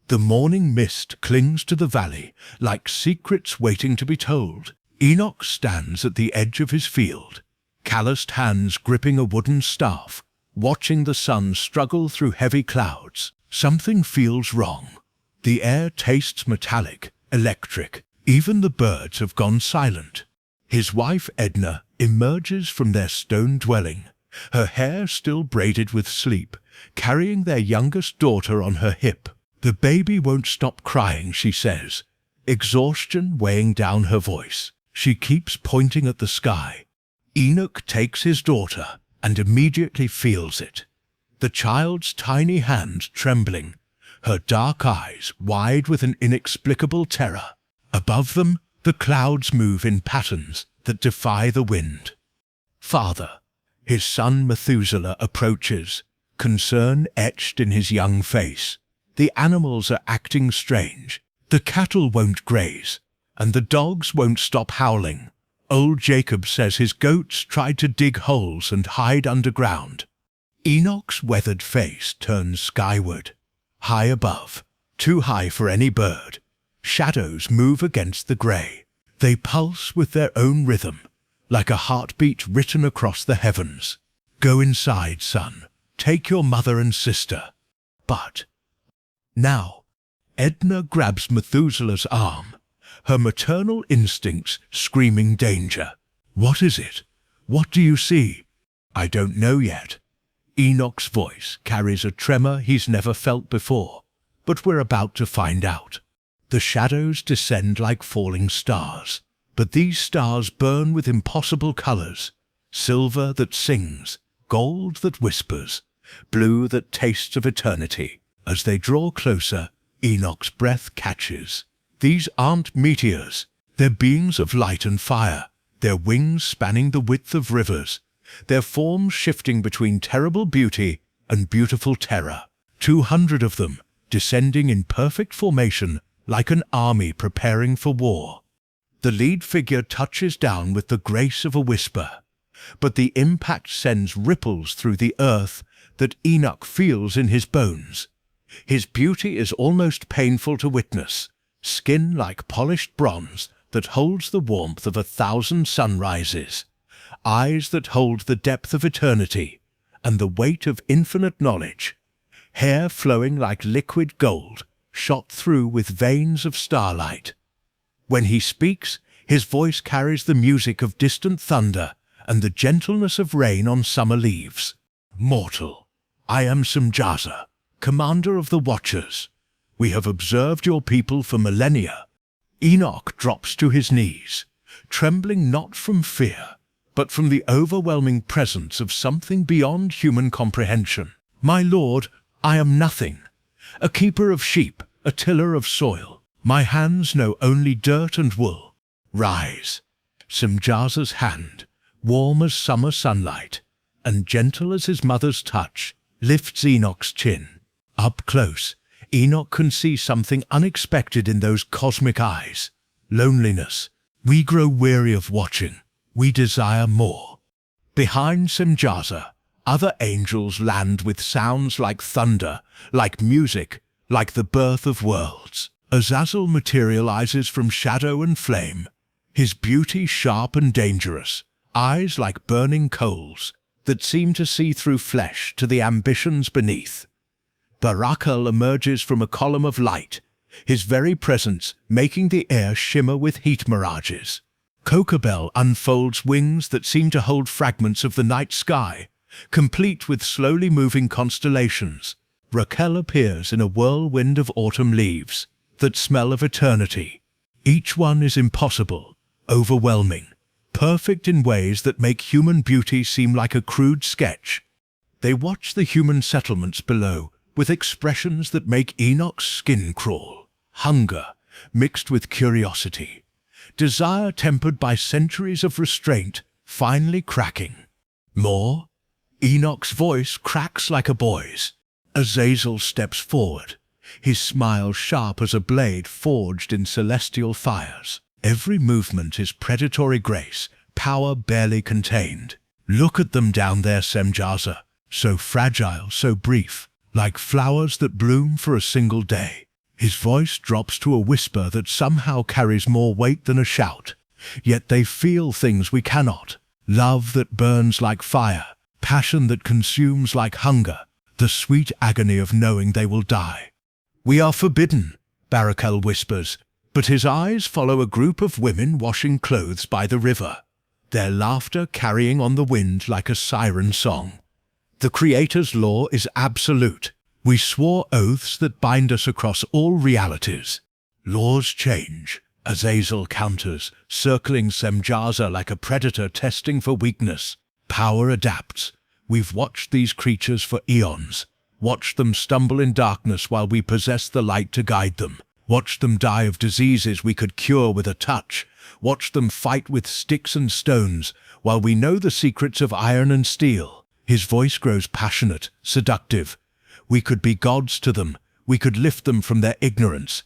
The morning mist clings to the valley like secrets waiting to be told. Enoch stands at the edge of his field, calloused hands gripping a wooden staff, watching the sun struggle through heavy clouds. Something feels wrong. The air tastes metallic, electric. Even the birds have gone silent. His wife Edna emerges from their stone dwelling, her hair still braided with sleep, carrying their youngest daughter on her hip. "The baby won't stop crying," she says, exhaustion weighing down her voice. She keeps pointing at the sky. Enoch takes his daughter and immediately feels it. The child's tiny hand trembling, her dark eyes wide with an inexplicable terror. Above them, the clouds move in patterns that defy the wind. "Father," his son Methuselah approaches, concern etched in his young face. "The animals are acting strange. The cattle won't graze, and the dogs won't stop howling. Old Jacob says his goats tried to dig holes and hide underground." Enoch's weathered face turns skyward. High above, too high for any bird, shadows move against the grey. They pulse with their own rhythm, like a heartbeat written across the heavens. "Go inside, son. Take your mother and sister." But now, Edna grabs Methuselah's arm, her maternal instincts screaming danger. "What is it? What do you see?" "I don't know yet." Enoch's voice carries a tremor he's never felt before, but we're about to find out. The shadows descend like falling stars, but these stars burn with impossible colors: silver that sings, gold that whispers, blue that tastes of eternity. As they draw closer, Enoch's breath catches. These aren't meteors. They're beings of light and fire, their wings spanning the width of rivers, their forms shifting between terrible beauty and beautiful terror. 200 of them, descending in perfect formation, like an army preparing for war. The lead figure touches down with the grace of a whisper, but the impact sends ripples through the earth that Enoch feels in his bones. His beauty is almost painful to witness, skin like polished bronze that holds the warmth of 1,000 sunrises, eyes that hold the depth of eternity and the weight of infinite knowledge, hair flowing like liquid gold, shot through with veins of starlight. When he speaks, his voice carries the music of distant thunder and the gentleness of rain on summer leaves. "Mortal, I am Semjaza, commander of the Watchers. We have observed your people for millennia." Enoch drops to his knees, trembling not from fear, but from the overwhelming presence of something beyond human comprehension. "My lord, I am nothing, a keeper of sheep, a tiller of soil. My hands know only dirt and wool." "Rise." Semjaza's hand, warm as summer sunlight, and gentle as his mother's touch, lifts Enoch's chin. Up close, Enoch can see something unexpected in those cosmic eyes. Loneliness. "We grow weary of watching. We desire more." Behind Semjaza, other angels land with sounds like thunder, like music, like the birth of worlds. Azazel materializes from shadow and flame, his beauty sharp and dangerous, eyes like burning coals that seem to see through flesh to the ambitions beneath. Barakal emerges from a column of light, his very presence making the air shimmer with heat mirages. Kokabel unfolds wings that seem to hold fragments of the night sky, complete with slowly moving constellations. Raquel appears in a whirlwind of autumn leaves that smell of eternity. Each one is impossible, overwhelming, perfect in ways that make human beauty seem like a crude sketch. They watch the human settlements below with expressions that make Enoch's skin crawl. Hunger mixed with curiosity, desire tempered by centuries of restraint finally cracking. "More?" Enoch's voice cracks like a boy's. Azazel steps forward, his smile sharp as a blade forged in celestial fires. Every movement is predatory grace, power barely contained. "Look at them down there, Semjaza, so fragile, so brief, like flowers that bloom for a single day." His voice drops to a whisper that somehow carries more weight than a shout. Yet they feel things we cannot. Love that burns like fire, passion that consumes like hunger, the sweet agony of knowing they will die. "We are forbidden," Barakel whispers, but his eyes follow a group of women washing clothes by the river, their laughter carrying on the wind like a siren song. The Creator's law is absolute. We swore oaths that bind us across all realities. Laws change. Azazel counters, circling Semjaza like a predator testing for weakness. Power adapts. We've watched these creatures for eons. Watched them stumble in darkness while we possess the light to guide them. Watched them die of diseases we could cure with a touch. Watched them fight with sticks and stones while we know the secrets of iron and steel. His voice grows passionate, seductive. We could be gods to them. We could lift them from their ignorance.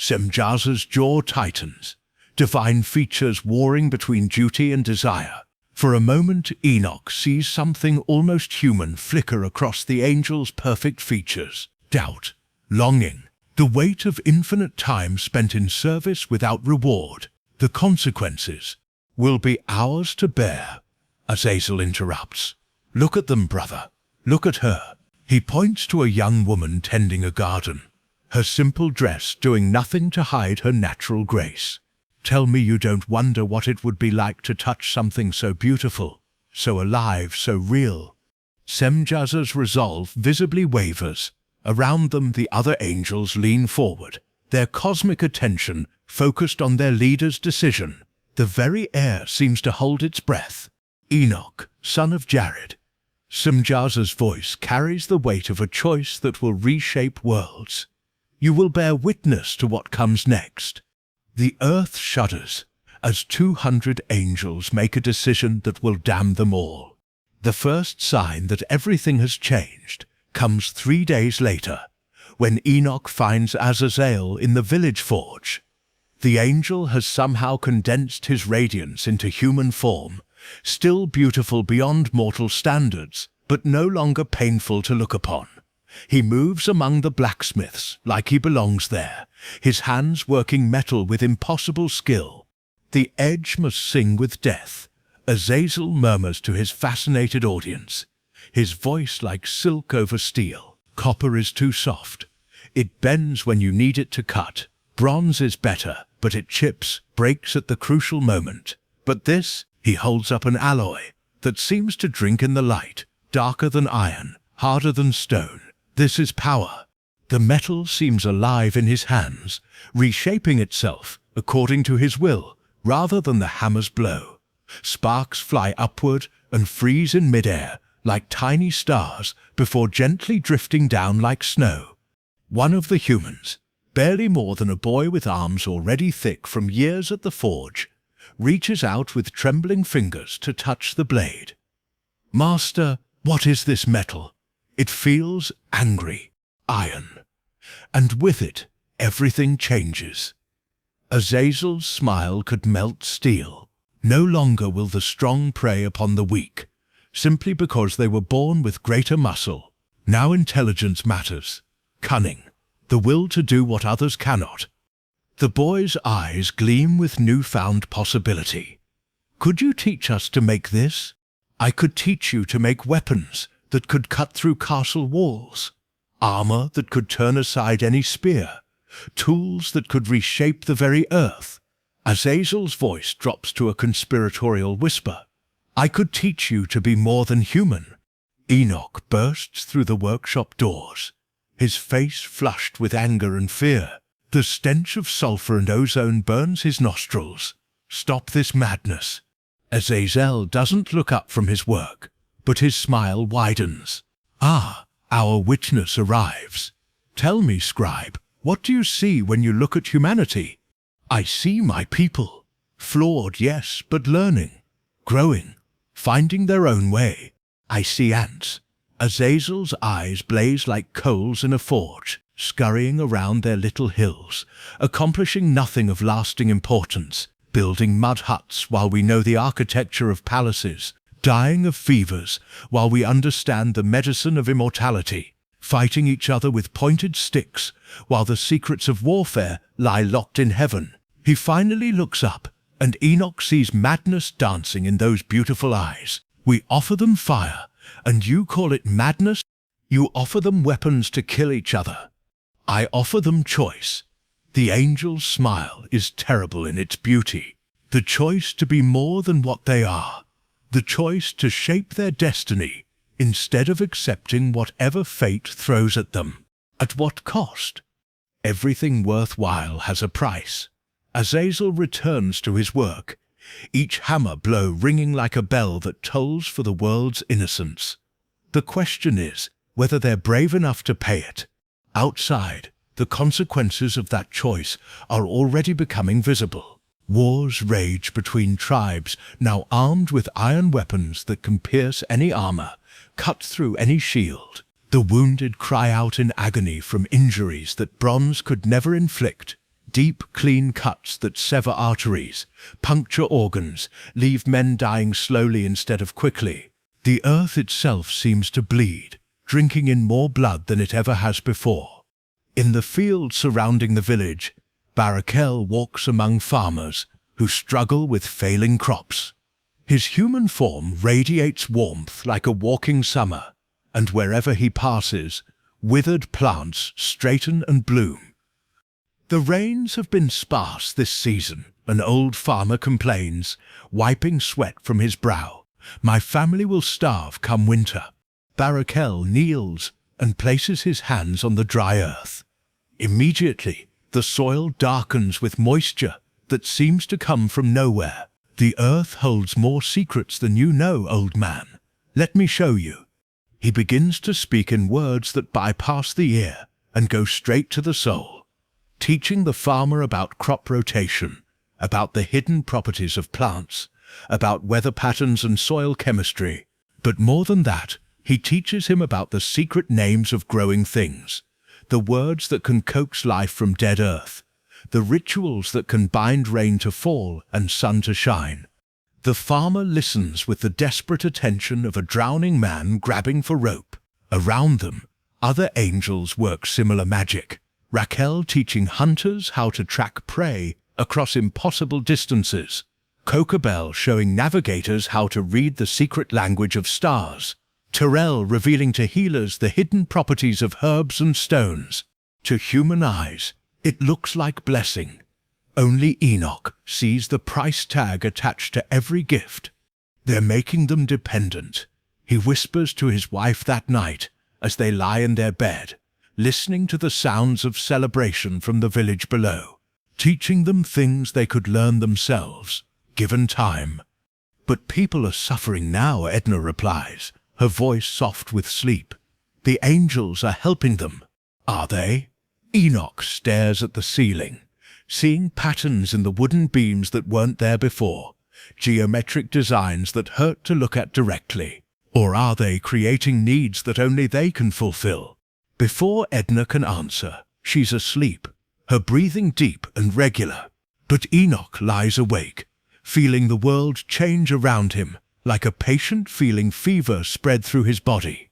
Semjaza's jaw tightens, divine features warring between duty and desire. For a moment, Enoch sees something almost human flicker across the angel's perfect features. Doubt, longing, the weight of infinite time spent in service without reward. The consequences will be ours to bear. Azazel interrupts. "Look at them, brother. Look at her." He points to a young woman tending a garden, her simple dress doing nothing to hide her natural grace. "Tell me you don't wonder what it would be like to touch something so beautiful, so alive, so real." Semjaza's resolve visibly wavers. Around them the other angels lean forward, their cosmic attention focused on their leader's decision. The very air seems to hold its breath. "Enoch, son of Jared." Semjaza's voice carries the weight of a choice that will reshape worlds. "You will bear witness to what comes next." The earth shudders as 200 angels make a decision that will damn them all. The first sign that everything has changed comes 3 days later, when Enoch finds Azazel in the village forge. The angel has somehow condensed his radiance into human form, still beautiful beyond mortal standards, but no longer painful to look upon. He moves among the blacksmiths like he belongs there, his hands working metal with impossible skill. "The edge must sing with death," Azazel murmurs to his fascinated audience, his voice like silk over steel. "Copper is too soft. It bends when you need it to cut. Bronze is better, but it chips, breaks at the crucial moment. But this," he holds up an alloy that seems to drink in the light, darker than iron, harder than stone. "This is power." The metal seems alive in his hands, reshaping itself according to his will, rather than the hammer's blow. Sparks fly upward and freeze in midair like tiny stars before gently drifting down like snow. One of the humans, barely more than a boy with arms already thick from years at the forge, reaches out with trembling fingers to touch the blade. "Master, what is this metal?" It feels angry, iron. And with it, everything changes. Azazel's smile could melt steel. No longer will the strong prey upon the weak, simply because they were born with greater muscle. Now intelligence matters, cunning, the will to do what others cannot. The boy's eyes gleam with newfound possibility. "Could you teach us to make this? I could teach you to make weapons that could cut through castle walls, armor that could turn aside any spear, tools that could reshape the very earth." Azazel's voice drops to a conspiratorial whisper. "I could teach you to be more than human." Enoch bursts through the workshop doors, his face flushed with anger and fear. The stench of sulfur and ozone burns his nostrils. "Stop this madness." Azazel doesn't look up from his work, but his smile widens. "Ah, our witness arrives. Tell me, scribe, what do you see when you look at humanity?" "I see my people. Flawed, yes, but learning, growing, finding their own way. I see ants." Azazel's eyes blaze like coals in a forge, scurrying around their little hills, accomplishing nothing of lasting importance, building mud huts while we know the architecture of palaces, dying of fevers while we understand the medicine of immortality. fighting each other with pointed sticks, while the secrets of warfare lie locked in heaven. He finally looks up, and Enoch sees madness dancing in those beautiful eyes. We offer them fire, and you call it madness? You offer them weapons to kill each other. I offer them choice. The angel's smile is terrible in its beauty. The choice to be more than what they are. The choice to shape their destiny instead of accepting whatever fate throws at them. At what cost? Everything worthwhile has a price. Azazel returns to his work, each hammer blow ringing like a bell that tolls for the world's innocence. The question is whether they're brave enough to pay it. Outside, the consequences of that choice are already becoming visible. Wars rage between tribes now armed with iron weapons that can pierce any armor, cut through any shield. The wounded cry out in agony from injuries that bronze could never inflict. Deep, clean cuts that sever arteries, puncture organs, leave men dying slowly instead of quickly. The earth itself seems to bleed, drinking in more blood than it ever has before. In the fields surrounding the village, Barakel walks among farmers who struggle with failing crops. His human form radiates warmth like a walking summer, and wherever he passes, withered plants straighten and bloom. The rains have been sparse this season, an old farmer complains, wiping sweat from his brow. My family will starve come winter. Barakel kneels and places his hands on the dry earth. Immediately, the soil darkens with moisture that seems to come from nowhere. The earth holds more secrets than you know, old man. Let me show you. He begins to speak in words that bypass the ear and go straight to the soul, teaching the farmer about crop rotation, about the hidden properties of plants, about weather patterns and soil chemistry. But more than that, he teaches him about the secret names of growing things, the words that can coax life from dead earth, the rituals that can bind rain to fall and sun to shine. The farmer listens with the desperate attention of a drowning man grabbing for rope. Around them, other angels work similar magic. Raquel teaching hunters how to track prey across impossible distances. Kokabel showing navigators how to read the secret language of stars. Terrell revealing to healers the hidden properties of herbs and stones. To human eyes, it looks like blessing. Only Enoch sees the price tag attached to every gift. They're making them dependent. He whispers to his wife that night as they lie in their bed, listening to the sounds of celebration from the village below, teaching them things they could learn themselves, given time. But people are suffering now, Edna replies, her voice soft with sleep. The angels are helping them. Are they? Enoch stares at the ceiling, seeing patterns in the wooden beams that weren't there before, geometric designs that hurt to look at directly. Or are they creating needs that only they can fulfill? Before Edna can answer, she's asleep, her breathing deep and regular. But Enoch lies awake, feeling the world change around him, like a patient feeling fever spread through his body.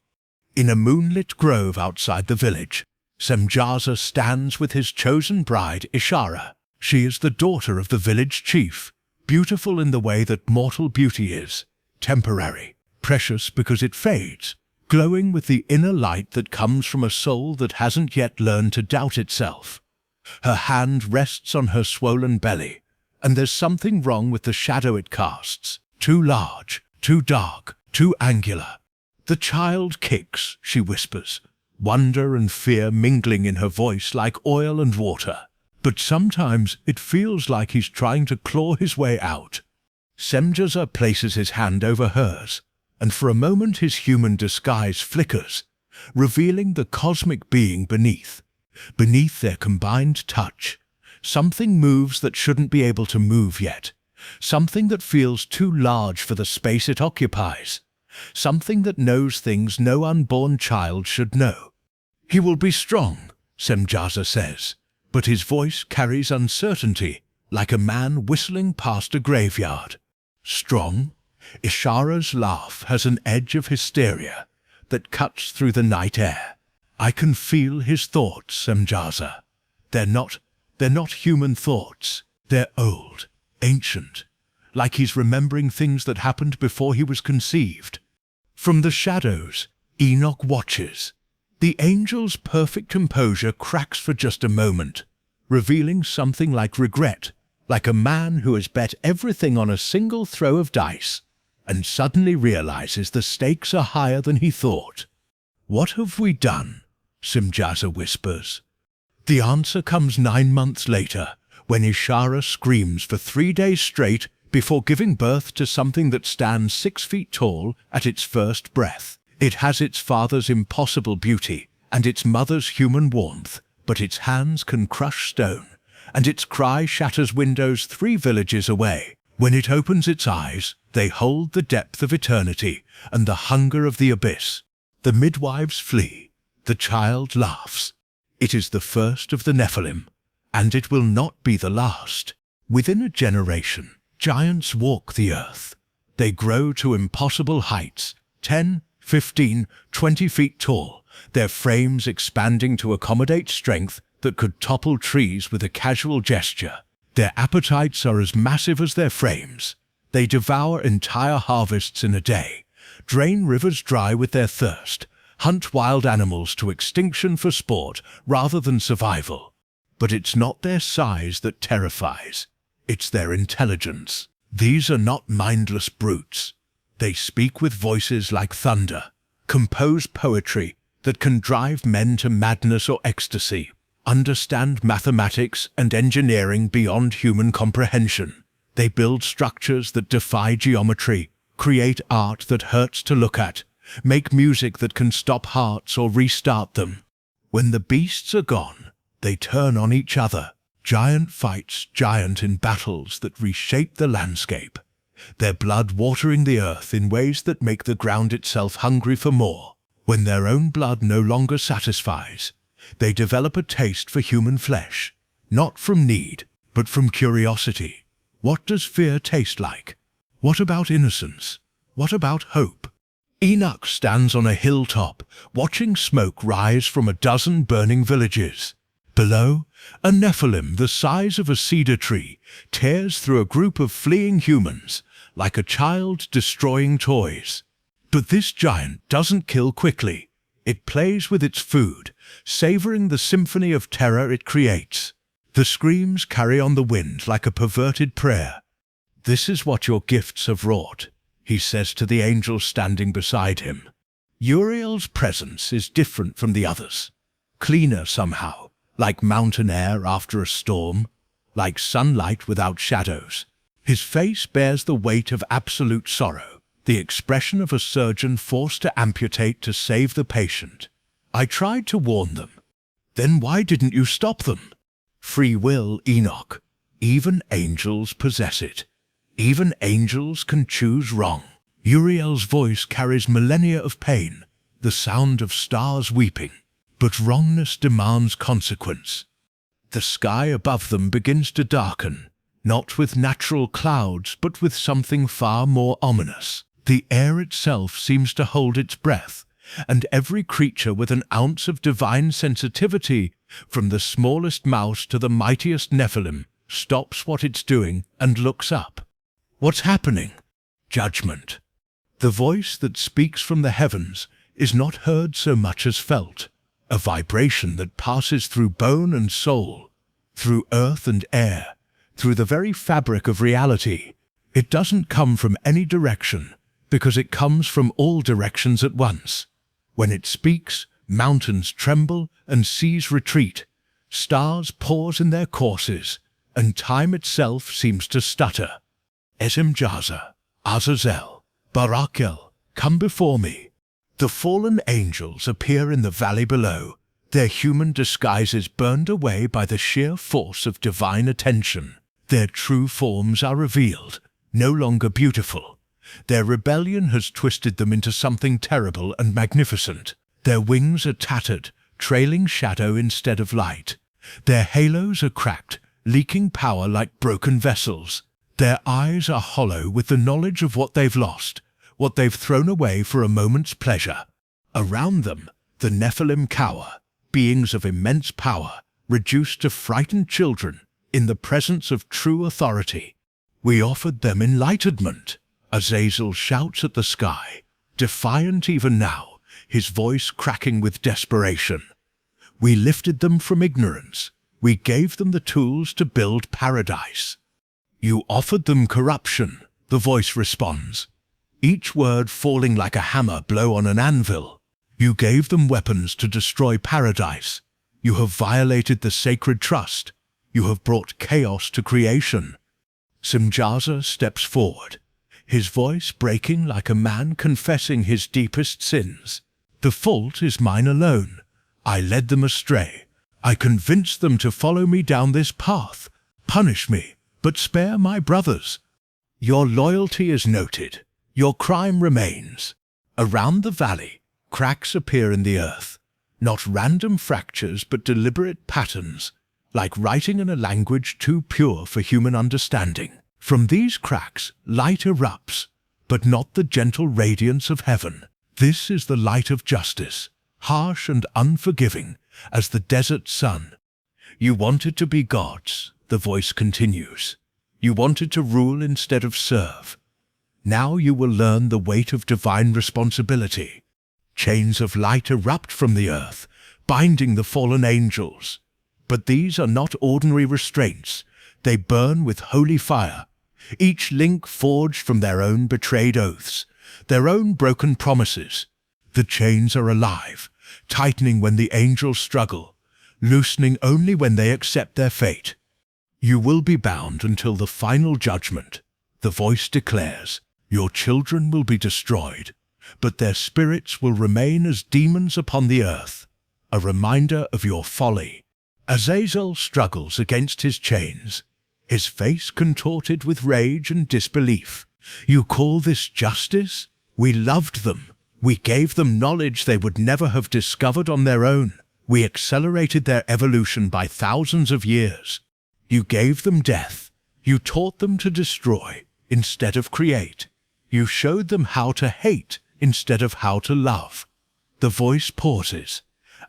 In a moonlit grove outside the village, Semjaza stands with his chosen bride, Ishara. She is the daughter of the village chief, beautiful in the way that mortal beauty is, temporary, precious because it fades, glowing with the inner light that comes from a soul that hasn't yet learned to doubt itself. Her hand rests on her swollen belly, and there's something wrong with the shadow it casts. Too large, too dark, too angular. The child kicks, she whispers, wonder and fear mingling in her voice like oil and water. But sometimes it feels like he's trying to claw his way out. Semjaza places his hand over hers, and for a moment his human disguise flickers, revealing the cosmic being beneath. Beneath their combined touch, something moves that shouldn't be able to move yet. Something that feels too large for the space it occupies. Something that knows things no unborn child should know. He will be strong, Semjaza says, but his voice carries uncertainty, like a man whistling past a graveyard. Strong? Ishara's laugh has an edge of hysteria that cuts through the night air. I can feel his thoughts, Semjaza. They're not human thoughts. They're old, ancient, like he's remembering things that happened before he was conceived. From the shadows, Enoch watches. The angel's perfect composure cracks for just a moment, revealing something like regret, like a man who has bet everything on a single throw of dice, and suddenly realizes the stakes are higher than he thought. What have we done? Semjaza whispers. The answer comes 9 months later, when Ishara screams for 3 days straight before giving birth to something that stands 6 feet tall at its first breath. It has its father's impossible beauty and its mother's human warmth, but its hands can crush stone, and its cry shatters windows 3 villages away. When it opens its eyes, they hold the depth of eternity and the hunger of the abyss. The midwives flee. The child laughs. It is the first of the Nephilim, and it will not be the last. Within a generation, giants walk the earth. They grow to impossible heights, 10, 15, 20 feet tall, their frames expanding to accommodate strength that could topple trees with a casual gesture. Their appetites are as massive as their frames. They devour entire harvests in a day, drain rivers dry with their thirst, hunt wild animals to extinction for sport rather than survival. But it's not their size that terrifies. It's their intelligence. These are not mindless brutes. They speak with voices like thunder, compose poetry that can drive men to madness or ecstasy, understand mathematics and engineering beyond human comprehension. They build structures that defy geometry, create art that hurts to look at, make music that can stop hearts or restart them. When the beasts are gone, they turn on each other. Giant fights giant in battles that reshape the landscape, their blood watering the earth in ways that make the ground itself hungry for more. When their own blood no longer satisfies, they develop a taste for human flesh, not from need, but from curiosity. What does fear taste like? What about innocence? What about hope? Enoch stands on a hilltop, watching smoke rise from a dozen burning villages. Below, a Nephilim the size of a cedar tree tears through a group of fleeing humans, like a child destroying toys. But this giant doesn't kill quickly. It plays with its food, savoring the symphony of terror it creates. The screams carry on the wind like a perverted prayer. "This is what your gifts have wrought," he says to the angel standing beside him. Uriel's presence is different from the others. Cleaner somehow, like mountain air after a storm, like sunlight without shadows. His face bears the weight of absolute sorrow, the expression of a surgeon forced to amputate to save the patient. "I tried to warn them." "Then why didn't you stop them?" Free will, Enoch. Even angels possess it. Even angels can choose wrong. Uriel's voice carries millennia of pain, the sound of stars weeping. But wrongness demands consequence. The sky above them begins to darken, not with natural clouds, but with something far more ominous. The air itself seems to hold its breath, and every creature with an ounce of divine sensitivity, from the smallest mouse to the mightiest Nephilim, stops what it's doing and looks up. What's happening? Judgment. The voice that speaks from the heavens is not heard so much as felt. A vibration that passes through bone and soul, through earth and air, through the very fabric of reality. It doesn't come from any direction, because it comes from all directions at once. When it speaks, mountains tremble and seas retreat, stars pause in their courses, and time itself seems to stutter. Semjaza, Azazel, Barakel, come before me. The fallen angels appear in the valley below, their human disguises burned away by the sheer force of divine attention. Their true forms are revealed, no longer beautiful. Their rebellion has twisted them into something terrible and magnificent. Their wings are tattered, trailing shadow instead of light. Their halos are cracked, leaking power like broken vessels. Their eyes are hollow with the knowledge of what they've lost, what they've thrown away for a moment's pleasure. Around them, The Nephilim cower, beings of immense power, reduced to frightened children in the presence of true authority. We offered them enlightenment. Azazel shouts at the sky, defiant even now, his voice cracking with desperation. We lifted them from ignorance. We gave them the tools to build paradise. You offered them corruption, the voice responds, each word falling like a hammer blow on an anvil. You gave them weapons to destroy paradise. You have violated the sacred trust. You have brought chaos to creation. Simjaza steps forward, his voice breaking like a man confessing his deepest sins. The fault is mine alone. I led them astray. I convinced them to follow me down this path. Punish me, but spare my brothers. Your loyalty is noted. Your crime remains. Around the valley, cracks appear in the earth. Not random fractures, but deliberate patterns, like writing in a language too pure for human understanding. From these cracks, light erupts, but not the gentle radiance of heaven. This is the light of justice, harsh and unforgiving as the desert sun. You wanted to be gods, the voice continues. You wanted to rule instead of serve. Now you will learn the weight of divine responsibility. Chains of light erupt from the earth, binding the fallen angels. But these are not ordinary restraints. They burn with holy fire, each link forged from their own betrayed oaths, their own broken promises. The chains are alive, tightening when the angels struggle, loosening only when they accept their fate. You will be bound until the final judgment. The voice declares, your children will be destroyed, but their spirits will remain as demons upon the earth, a reminder of your folly. Azazel struggles against his chains, his face contorted with rage and disbelief. You call this justice? We loved them. We gave them knowledge they would never have discovered on their own. We accelerated their evolution by thousands of years. You gave them death. You taught them to destroy instead of create. You showed them how to hate instead of how to love. The voice pauses,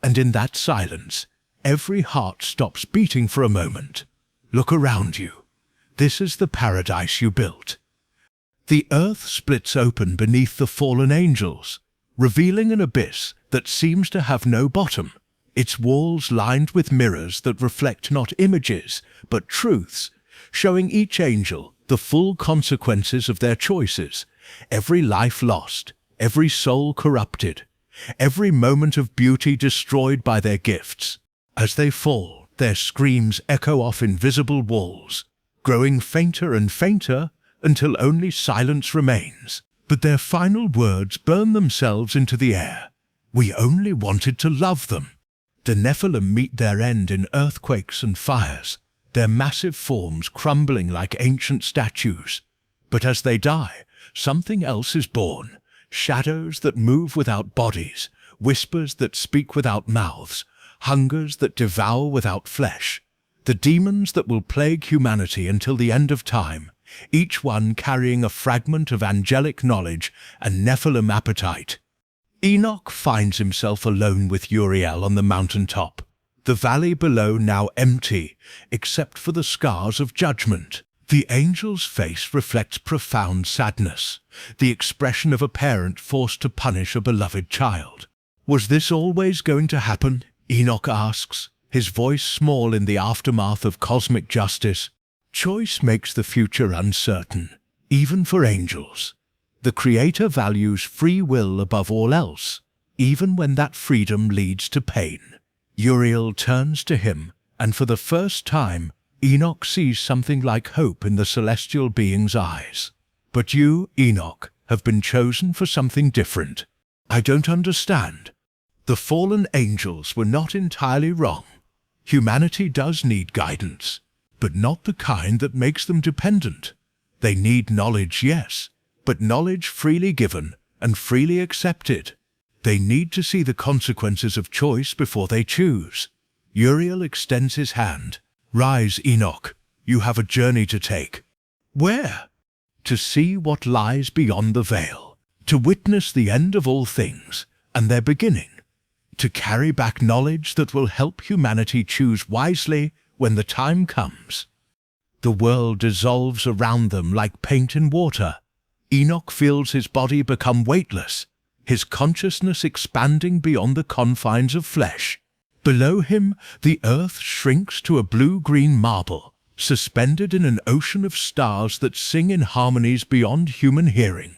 and in that silence, every heart stops beating for a moment. Look around you. This is the paradise you built. The earth splits open beneath the fallen angels, revealing an abyss that seems to have no bottom, its walls lined with mirrors that reflect not images, but truths, showing each angel the full consequences of their choices, every life lost, every soul corrupted, every moment of beauty destroyed by their gifts. As they fall, their screams echo off invisible walls, growing fainter and fainter until only silence remains. But their final words burn themselves into the air. We only wanted to love them. The Nephilim meet their end in earthquakes and fires, their massive forms crumbling like ancient statues. But as they die, something else is born. Shadows that move without bodies, whispers that speak without mouths, hungers that devour without flesh. The demons that will plague humanity until the end of time, each one carrying a fragment of angelic knowledge and Nephilim appetite. Enoch finds himself alone with Uriel on the mountaintop, the valley below now empty, except for the scars of judgment. The angel's face reflects profound sadness, the expression of a parent forced to punish a beloved child. Was this always going to happen? Enoch asks, his voice small in the aftermath of cosmic justice. Choice makes the future uncertain, even for angels. The Creator values free will above all else, even when that freedom leads to pain. Uriel turns to him, and for the first time, Enoch sees something like hope in the celestial being's eyes. But you, Enoch, have been chosen for something different. I don't understand. The fallen angels were not entirely wrong. Humanity does need guidance, but not the kind that makes them dependent. They need knowledge, yes, but knowledge freely given and freely accepted. They need to see the consequences of choice before they choose. Uriel extends his hand. Rise, Enoch. You have a journey to take. Where? To see what lies beyond the veil. To witness the end of all things and their beginning. to carry back knowledge that will help humanity choose wisely when the time comes. The world dissolves around them like paint in water. Enoch feels his body become weightless, his consciousness expanding beyond the confines of flesh. Below him, the earth shrinks to a blue-green marble, suspended in an ocean of stars that sing in harmonies beyond human hearing.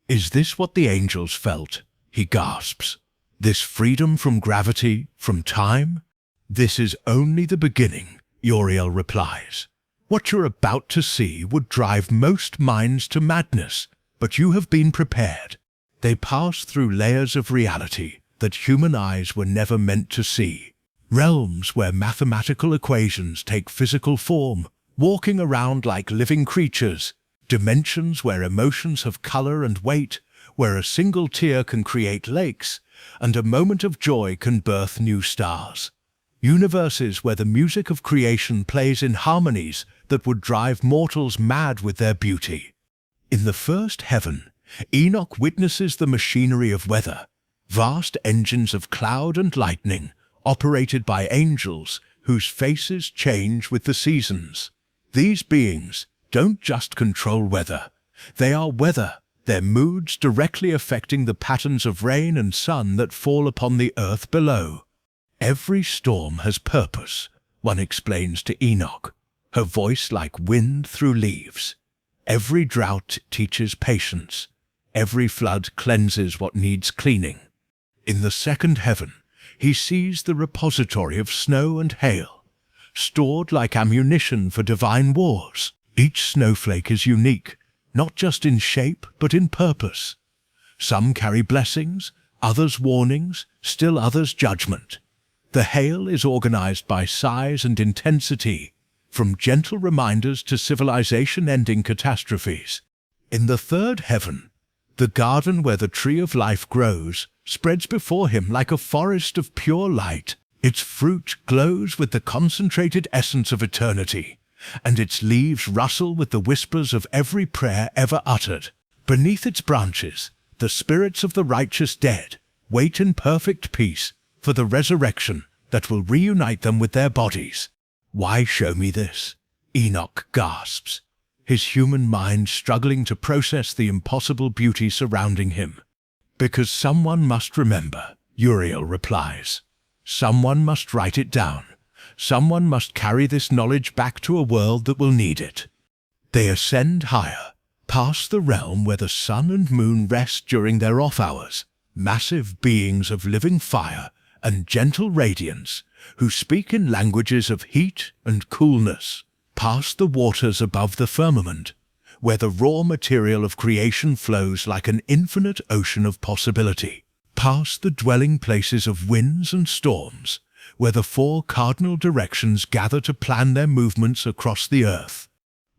"Is this what the angels felt?" he gasps. "This freedom from gravity, from time?" "This is only the beginning," Uriel replies. "What you're about to see would drive most minds to madness, but you have been prepared." They pass through layers of reality that human eyes were never meant to see. Realms where mathematical equations take physical form, walking around like living creatures. Dimensions where emotions have color and weight, where a single tear can create lakes, and a moment of joy can birth new stars. Universes where the music of creation plays in harmonies that would drive mortals mad with their beauty. In the first heaven, Enoch witnesses the machinery of weather, vast engines of cloud and lightning, operated by angels whose faces change with the seasons. These beings don't just control weather. They are weather, their moods directly affecting the patterns of rain and sun that fall upon the earth below. "Every storm has purpose," one explains to Enoch, her voice like wind through leaves. "Every drought teaches patience. Every flood cleanses what needs cleaning." In the second heaven, he sees the repository of snow and hail, stored like ammunition for divine wars. Each snowflake is unique, not just in shape, but in purpose. Some carry blessings, others warnings, still others judgment. The hail is organized by size and intensity, from gentle reminders to civilization-ending catastrophes. In the third heaven, the garden where the tree of life grows spreads before him like a forest of pure light. Its fruit glows with the concentrated essence of eternity, and its leaves rustle with the whispers of every prayer ever uttered. Beneath its branches, the spirits of the righteous dead wait in perfect peace for the resurrection that will reunite them with their bodies. "Why show me this?" Enoch gasps, his human mind struggling to process the impossible beauty surrounding him. "Because someone must remember," Uriel replies. "Someone must write it down. Someone must carry this knowledge back to a world that will need it." They ascend higher, past the realm where the sun and moon rest during their off hours, massive beings of living fire and gentle radiance who speak in languages of heat and coolness, past the waters above the firmament, where the raw material of creation flows like an infinite ocean of possibility, past the dwelling places of winds and storms, where the four cardinal directions gather to plan their movements across the earth.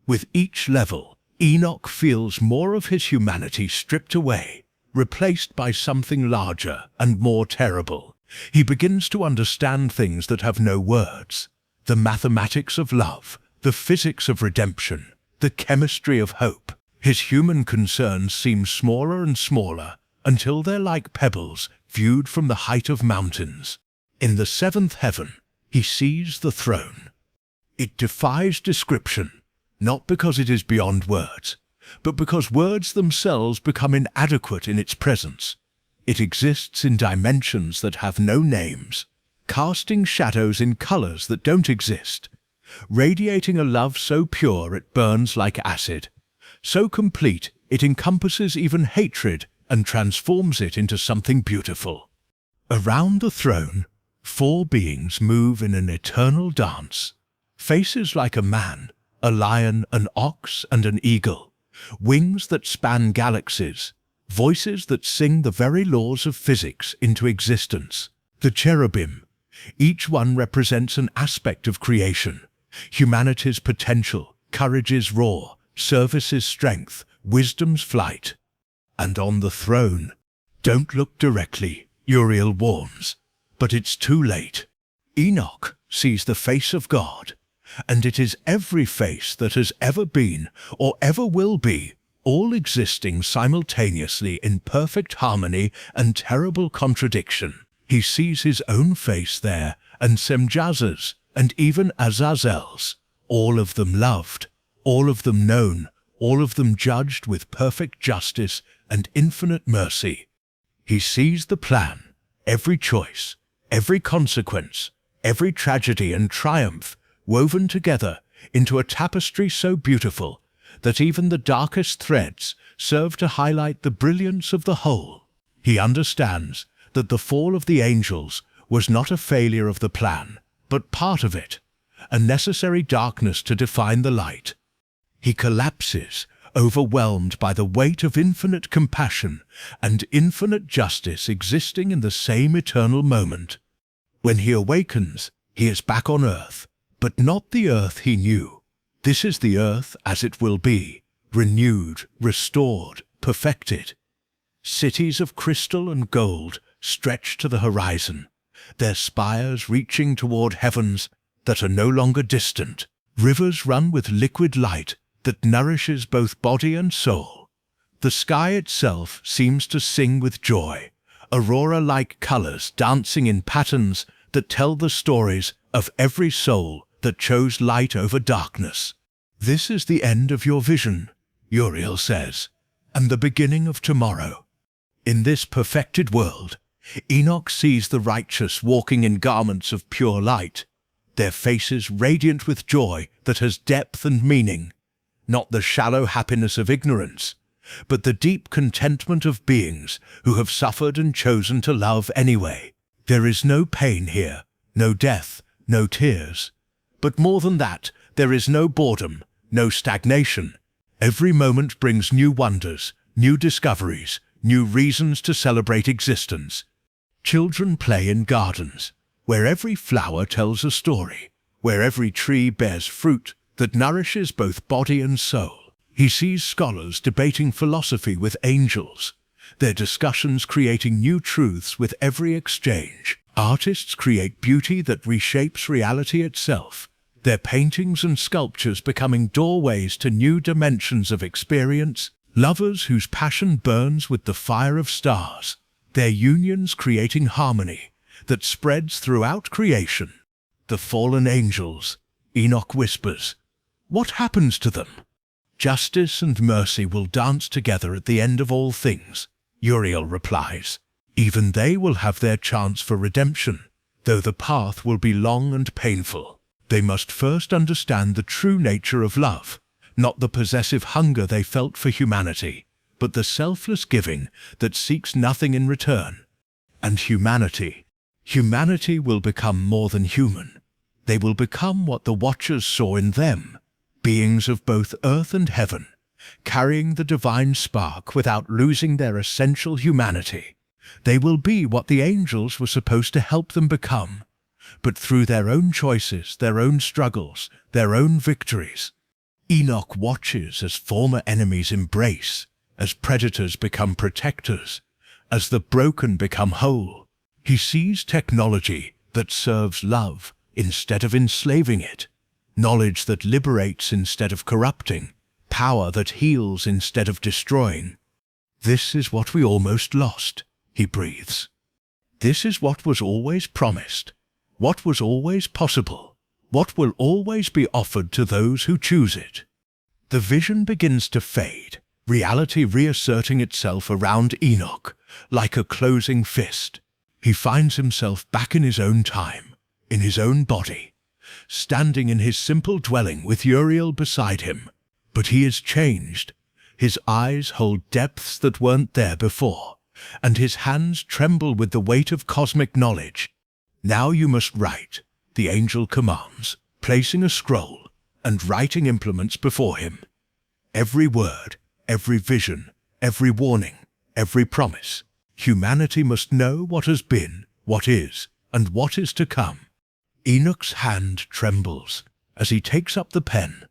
With each level, Enoch feels more of his humanity stripped away, replaced by something larger and more terrible. He begins to understand things that have no words: the mathematics of love, the physics of redemption, the chemistry of hope. His human concerns seem smaller and smaller until they're like pebbles viewed from the height of mountains. In the seventh heaven, he sees the throne. It defies description, not because it is beyond words, but because words themselves become inadequate in its presence. It exists in dimensions that have no names, casting shadows in colors that don't exist, radiating a love so pure it burns like acid, so complete it encompasses even hatred and transforms it into something beautiful. Around the throne, four beings move in an eternal dance. Faces like a man, a lion, an ox, and an eagle. Wings that span galaxies. Voices that sing the very laws of physics into existence. The cherubim. Each one represents an aspect of creation. Humanity's potential, courage's roar, service's strength, wisdom's flight. And on the throne, don't look directly, Uriel warns. But it's too late. Enoch sees the face of God, and it is every face that has ever been or ever will be, all existing simultaneously in perfect harmony and terrible contradiction. He sees his own face there, and Semjaz's, and even Azazel's, all of them loved, all of them known, all of them judged with perfect justice and infinite mercy. He sees the plan, every choice, every consequence, every tragedy and triumph woven together into a tapestry so beautiful that even the darkest threads serve to highlight the brilliance of the whole. He understands that the fall of the angels was not a failure of the plan, but part of it, a necessary darkness to define the light. He collapses, overwhelmed by the weight of infinite compassion and infinite justice existing in the same eternal moment. When he awakens, he is back on earth, but not the earth he knew. This is the earth as it will be, renewed, restored, perfected. Cities of crystal and gold stretch to the horizon, their spires reaching toward heavens that are no longer distant. Rivers run with liquid light that nourishes both body and soul. The sky itself seems to sing with joy, aurora-like colors dancing in patterns that tell the stories of every soul that chose light over darkness. This is the end of your vision, Uriel says, and the beginning of tomorrow. In this perfected world, Enoch sees the righteous walking in garments of pure light, their faces radiant with joy that has depth and meaning, not the shallow happiness of ignorance, but the deep contentment of beings who have suffered and chosen to love anyway. There is no pain here, no death, no tears. But more than that, there is no boredom, no stagnation. Every moment brings new wonders, new discoveries, new reasons to celebrate existence. Children play in gardens, where every flower tells a story, where every tree bears fruit that nourishes both body and soul. He sees scholars debating philosophy with angels, their discussions creating new truths with every exchange. Artists create beauty that reshapes reality itself, their paintings and sculptures becoming doorways to new dimensions of experience. Lovers whose passion burns with the fire of stars, their unions creating harmony that spreads throughout creation. The fallen angels, Enoch whispers, what happens to them? Justice and mercy will dance together at the end of all things, Uriel replies. Even they will have their chance for redemption, though the path will be long and painful. They must first understand the true nature of love, not the possessive hunger they felt for humanity, but the selfless giving that seeks nothing in return. And humanity will become more than human. They will become what the Watchers saw in them, beings of both earth and heaven, carrying the divine spark without losing their essential humanity. They will be what the angels were supposed to help them become, but through their own choices, their own struggles, their own victories. Enoch watches as former enemies embrace, as predators become protectors, as the broken become whole. He sees technology that serves love instead of enslaving it, knowledge that liberates instead of corrupting, power that heals instead of destroying. This is what we almost lost, he breathes. This is what was always promised, what was always possible, what will always be offered to those who choose it. The vision begins to fade, reality reasserting itself around Enoch like a closing fist. He finds himself back in his own time, in his own body, standing in his simple dwelling with Uriel beside him. But he is changed. His eyes hold depths that weren't there before, and his hands tremble with the weight of cosmic knowledge. Now you must write, the angel commands, placing a scroll and writing implements before him. Every word, every vision, every warning, every promise. Humanity must know what has been, what is, and what is to come. Enoch's hand trembles as he takes up the pen.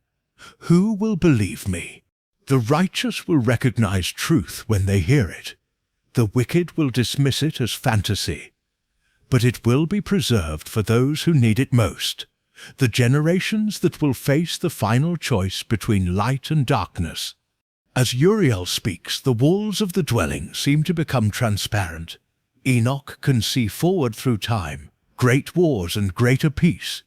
Who will believe me? The righteous will recognize truth when they hear it. The wicked will dismiss it as fantasy. But it will be preserved for those who need it most, the generations that will face the final choice between light and darkness. As Uriel speaks, the walls of the dwelling seem to become transparent. Enoch can see forward through time, great wars and greater peace,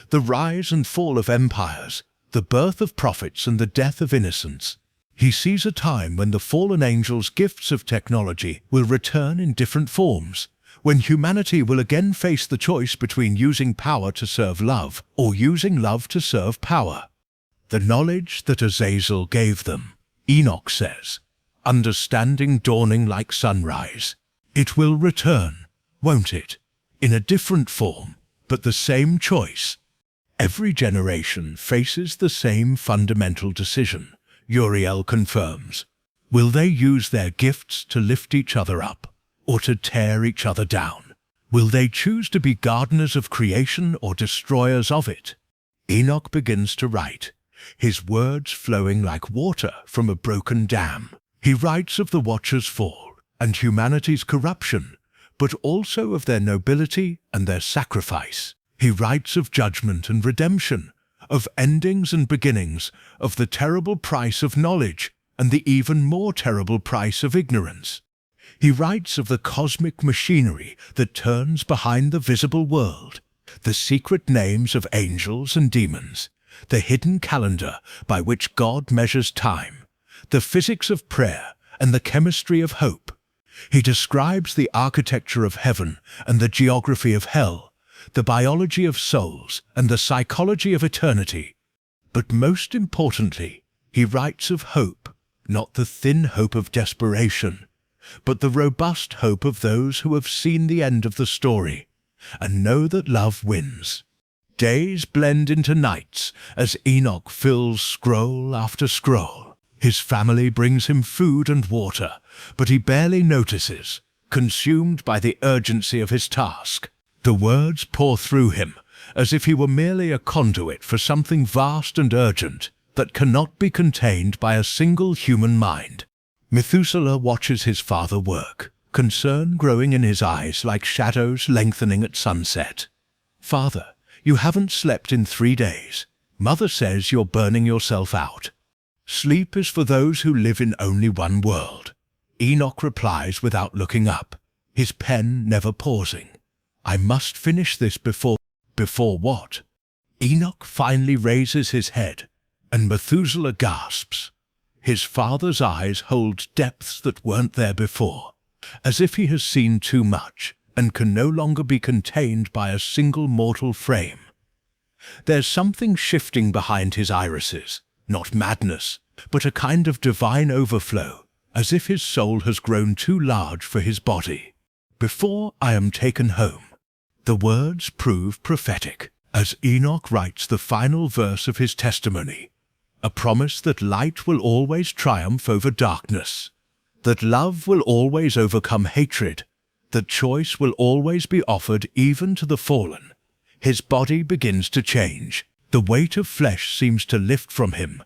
the rise and fall of empires, the birth of prophets and the death of innocents. He sees a time when the fallen angels' gifts of technology will return in different forms, when humanity will again face the choice between using power to serve love or using love to serve power. The knowledge that Azazel gave them, Enoch says, understanding dawning like sunrise. It will return, won't it? In a different form, but the same choice. Every generation faces the same fundamental decision, Uriel confirms. Will they use their gifts to lift each other up, or to tear each other down? Will they choose to be gardeners of creation or destroyers of it? Enoch begins to write, his words flowing like water from a broken dam. He writes of the Watcher's fall and humanity's corruption, but also of their nobility and their sacrifice. He writes of judgment and redemption, of endings and beginnings, of the terrible price of knowledge and the even more terrible price of ignorance. He writes of the cosmic machinery that turns behind the visible world, the secret names of angels and demons, the hidden calendar by which God measures time, the physics of prayer and the chemistry of hope. He describes the architecture of heaven and the geography of hell, the biology of souls and the psychology of eternity. But most importantly, he writes of hope, not the thin hope of desperation, but the robust hope of those who have seen the end of the story and know that love wins. Days blend into nights as Enoch fills scroll after scroll. His family brings him food and water, but he barely notices, consumed by the urgency of his task. The words pour through him, as if he were merely a conduit for something vast and urgent that cannot be contained by a single human mind. Methuselah watches his father work, concern growing in his eyes like shadows lengthening at sunset. "Father, you haven't slept in 3 days. Mother says you're burning yourself out." "Sleep is for those who live in only one world," Enoch replies without looking up, his pen never pausing. "I must finish this before what?" Enoch finally raises his head, and Methuselah gasps. His father's eyes hold depths that weren't there before, as if he has seen too much and can no longer be contained by a single mortal frame. There's something shifting behind his irises, not madness, but a kind of divine overflow, as if his soul has grown too large for his body. "Before I am taken home." The words prove prophetic, as Enoch writes the final verse of his testimony, a promise that light will always triumph over darkness, that love will always overcome hatred, that choice will always be offered even to the fallen. His body begins to change. The weight of flesh seems to lift from him,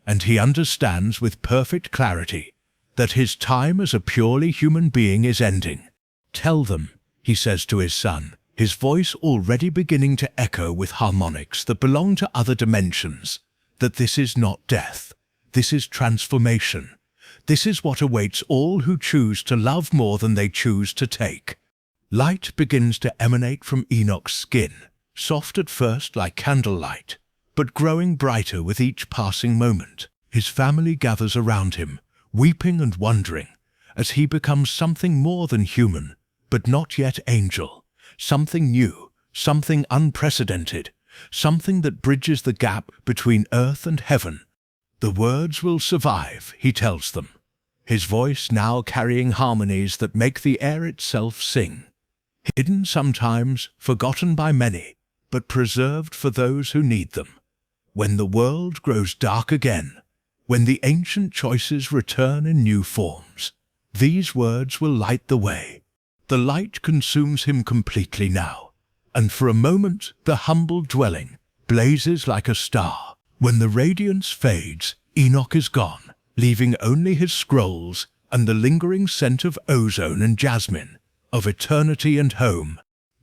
and he understands with perfect clarity that his time as a purely human being is ending. "Tell them," he says to his son, his voice already beginning to echo with harmonics that belong to other dimensions, "that this is not death. This is transformation. This is what awaits all who choose to love more than they choose to take." Light begins to emanate from Enoch's skin, soft at first like candlelight, but growing brighter with each passing moment. His family gathers around him, weeping and wondering, as he becomes something more than human, but not yet angel, something new, something unprecedented, something that bridges the gap between earth and heaven. The words will survive, he tells them, his voice now carrying harmonies that make the air itself sing. Hidden sometimes, forgotten by many, but preserved for those who need them. When the world grows dark again, when the ancient choices return in new forms, these words will light the way. The light consumes him completely now, and for a moment the humble dwelling blazes like a star. When the radiance fades, Enoch is gone, leaving only his scrolls and the lingering scent of ozone and jasmine, of eternity and home.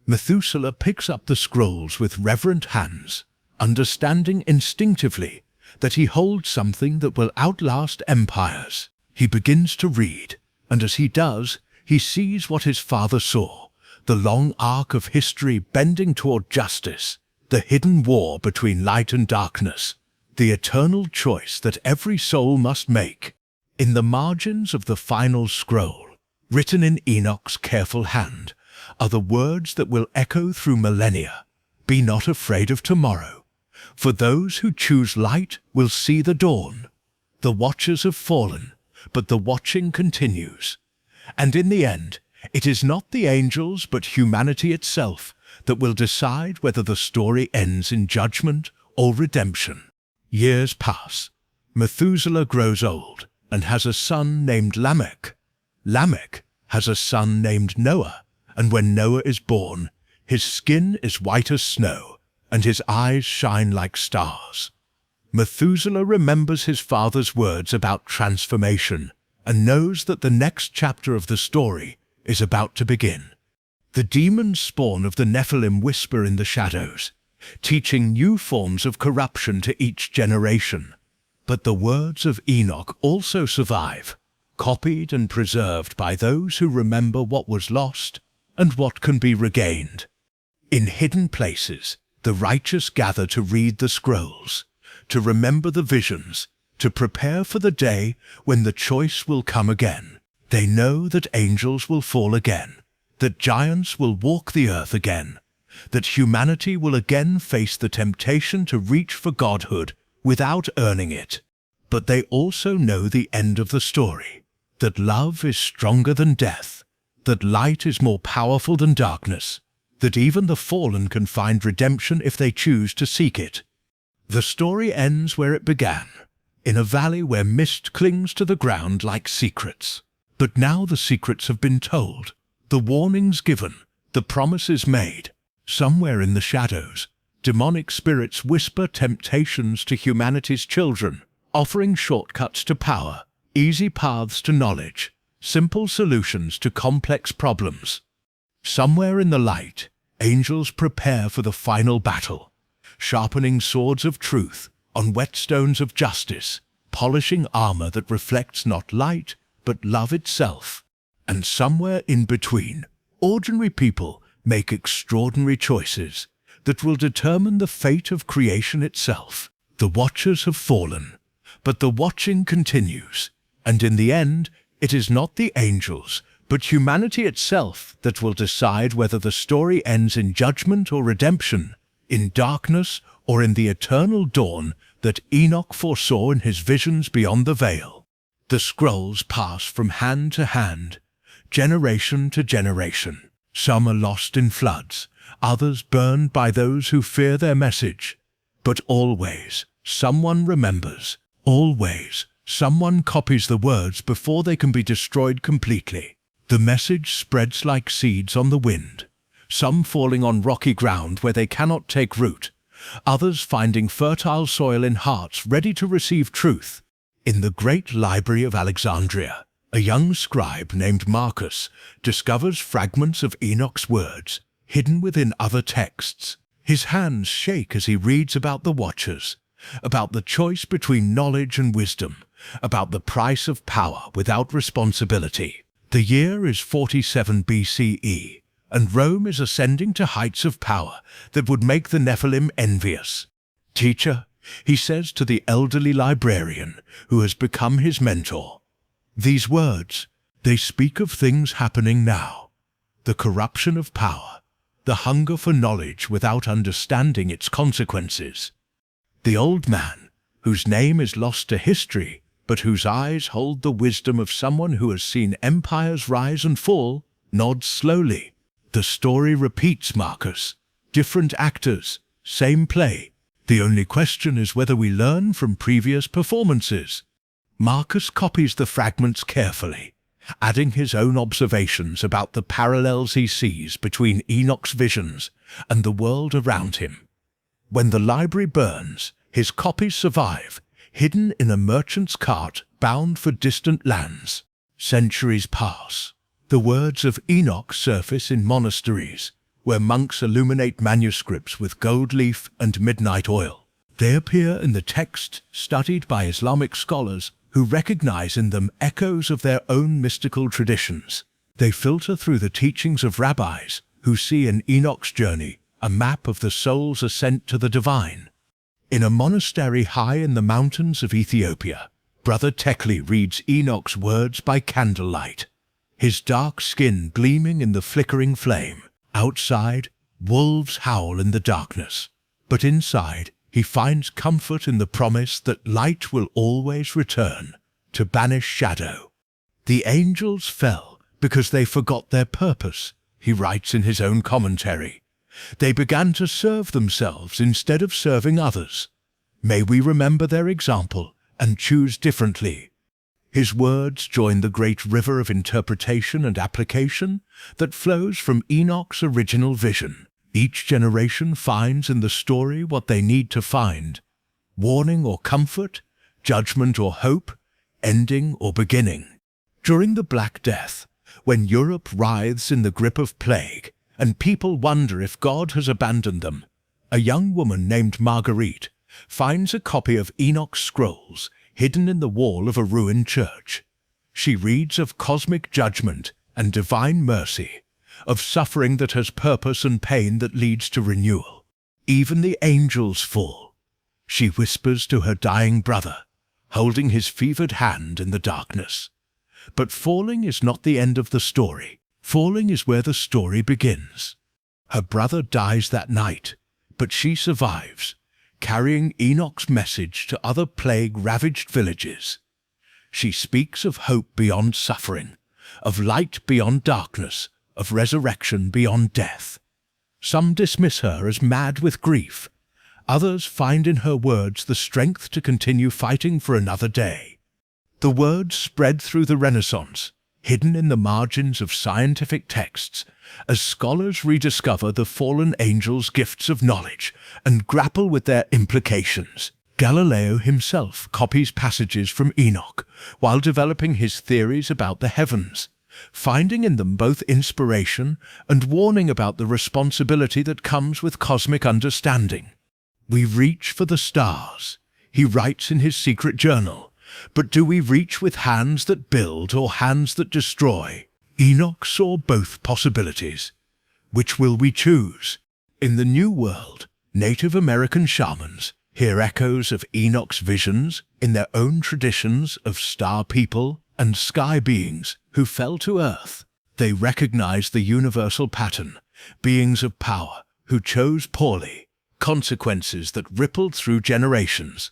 Methuselah picks up the scrolls with reverent hands, understanding instinctively that he holds something that will outlast empires. He begins to read, and as he does, He sees what his father saw, the long arc of history bending toward justice, the hidden war between light and darkness, the eternal choice that every soul must make. In the margins of the final scroll, written in Enoch's careful hand, are the words that will echo through millennia. Be not afraid of tomorrow, for those who choose light will see the dawn. The watchers have fallen, but the watching continues. And in the end, it is not the angels but humanity itself that will decide whether the story ends in judgment or redemption. Years pass. Methuselah grows old and has a son named Lamech. Lamech has a son named Noah, and when Noah is born, his skin is white as snow, and his eyes shine like stars. Methuselah remembers his father's words about transformation and knows that the next chapter of the story is about to begin. The demons spawn of the Nephilim whisper in the shadows, teaching new forms of corruption to each generation. But the words of Enoch also survive, copied and preserved by those who remember what was lost and what can be regained. In hidden places, the righteous gather to read the scrolls, to remember the visions, to prepare for the day when the choice will come again. They know that angels will fall again, that giants will walk the earth again, that humanity will again face the temptation to reach for godhood without earning it. But they also know the end of the story, that love is stronger than death, that light is more powerful than darkness, that even the fallen can find redemption if they choose to seek it. The story ends where it began, in a valley where mist clings to the ground like secrets. But now the secrets have been told, the warnings given, the promises made. Somewhere in the shadows, demonic spirits whisper temptations to humanity's children, offering shortcuts to power, easy paths to knowledge, simple solutions to complex problems. Somewhere in the light, angels prepare for the final battle, sharpening swords of truth on whetstones of justice, polishing armor that reflects not light, but love itself. And somewhere in between, ordinary people make extraordinary choices that will determine the fate of creation itself. The watchers have fallen, but the watching continues, and in the end, it is not the angels, but humanity itself that will decide whether the story ends in judgment or redemption, in darkness or in the eternal dawn that Enoch foresaw in his visions beyond the veil. The scrolls pass from hand to hand, generation to generation. Some are lost in floods, others burned by those who fear their message. But always, someone remembers. Always, someone copies the words before they can be destroyed completely. The message spreads like seeds on the wind, some falling on rocky ground where they cannot take root, others finding fertile soil in hearts ready to receive truth. In the great library of Alexandria, a young scribe named Marcus discovers fragments of Enoch's words, hidden within other texts. His hands shake as he reads about the watchers, about the choice between knowledge and wisdom, about the price of power without responsibility. The year is 47 BCE, and Rome is ascending to heights of power that would make the Nephilim envious. "Teacher," he says to the elderly librarian who has become his mentor, "these words, they speak of things happening now, the corruption of power, the hunger for knowledge without understanding its consequences." The old man, whose name is lost to history, but whose eyes hold the wisdom of someone who has seen empires rise and fall, nods slowly. The story repeats, Marcus. Different actors, same play. The only question is whether we learn from previous performances. Marcus copies the fragments carefully, adding his own observations about the parallels he sees between Enoch's visions and the world around him. When the library burns, his copies survive, hidden in a merchant's cart bound for distant lands. Centuries pass. The words of Enoch surface in monasteries, where monks illuminate manuscripts with gold leaf and midnight oil. They appear in the text studied by Islamic scholars who recognize in them echoes of their own mystical traditions. They filter through the teachings of rabbis who see in Enoch's journey a map of the soul's ascent to the divine. In a monastery high in the mountains of Ethiopia, Brother Tekli reads Enoch's words by candlelight, his dark skin gleaming in the flickering flame. Outside, wolves howl in the darkness, but inside he finds comfort in the promise that light will always return to banish shadow. The angels fell because they forgot their purpose, he writes in his own commentary. They began to serve themselves instead of serving others. May we remember their example and choose differently. His words join the great river of interpretation and application that flows from Enoch's original vision. Each generation finds in the story what they need to find: warning or comfort, judgment or hope, ending or beginning. During the Black Death, when Europe writhes in the grip of plague and people wonder if God has abandoned them, a young woman named Marguerite finds a copy of Enoch's scrolls hidden in the wall of a ruined church. She reads of cosmic judgment and divine mercy, of suffering that has purpose and pain that leads to renewal. Even the angels fall, she whispers to her dying brother, holding his fevered hand in the darkness. But falling is not the end of the story. Falling is where the story begins. Her brother dies that night, but she survives, carrying Enoch's message to other plague-ravaged villages. She speaks of hope beyond suffering, of light beyond darkness, of resurrection beyond death. Some dismiss her as mad with grief. Others find in her words the strength to continue fighting for another day. The words spread through the Renaissance, hidden in the margins of scientific texts, as scholars rediscover the fallen angels' gifts of knowledge and grapple with their implications. Galileo himself copies passages from Enoch while developing his theories about the heavens, finding in them both inspiration and warning about the responsibility that comes with cosmic understanding. We reach for the stars, he writes in his secret journal, but do we reach with hands that build or hands that destroy? Enoch saw both possibilities. Which will we choose? In the New World, Native American shamans hear echoes of Enoch's visions in their own traditions of star people and sky beings who fell to earth. They recognize the universal pattern, beings of power who chose poorly, consequences that rippled through generations,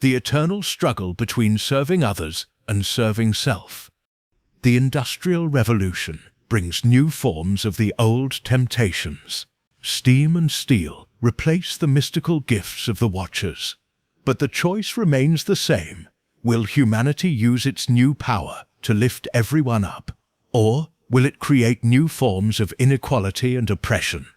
the eternal struggle between serving others and serving self. The Industrial Revolution brings new forms of the old temptations. Steam and steel replace the mystical gifts of the Watchers. But the choice remains the same. Will humanity use its new power to lift everyone up? Or will it create new forms of inequality and oppression?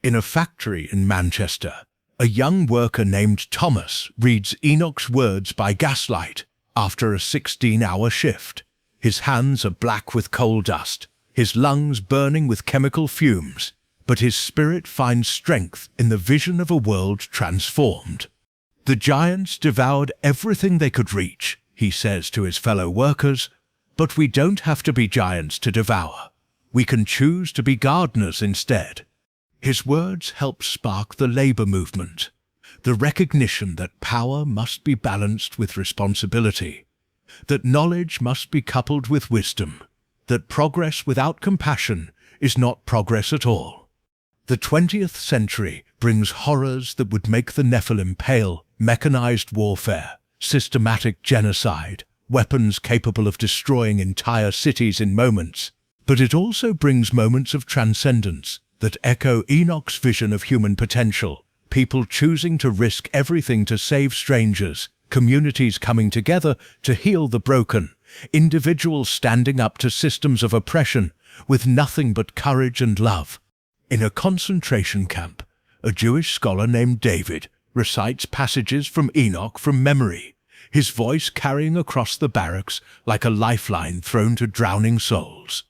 In a factory in Manchester, a young worker named Thomas reads Enoch's words by gaslight after a 16-hour shift. His hands are black with coal dust, his lungs burning with chemical fumes, but his spirit finds strength in the vision of a world transformed. The giants devoured everything they could reach, he says to his fellow workers, but we don't have to be giants to devour. We can choose to be gardeners instead. His words help spark the labor movement, the recognition that power must be balanced with responsibility, that knowledge must be coupled with wisdom, that progress without compassion is not progress at all. The 20th century brings horrors that would make the Nephilim pale: mechanized warfare, systematic genocide, weapons capable of destroying entire cities in moments. But it also brings moments of transcendence that echo Enoch's vision of human potential, people choosing to risk everything to save strangers, communities coming together to heal the broken, individuals standing up to systems of oppression with nothing but courage and love. In a concentration camp, a Jewish scholar named David recites passages from Enoch from memory, his voice carrying across the barracks like a lifeline thrown to drowning souls.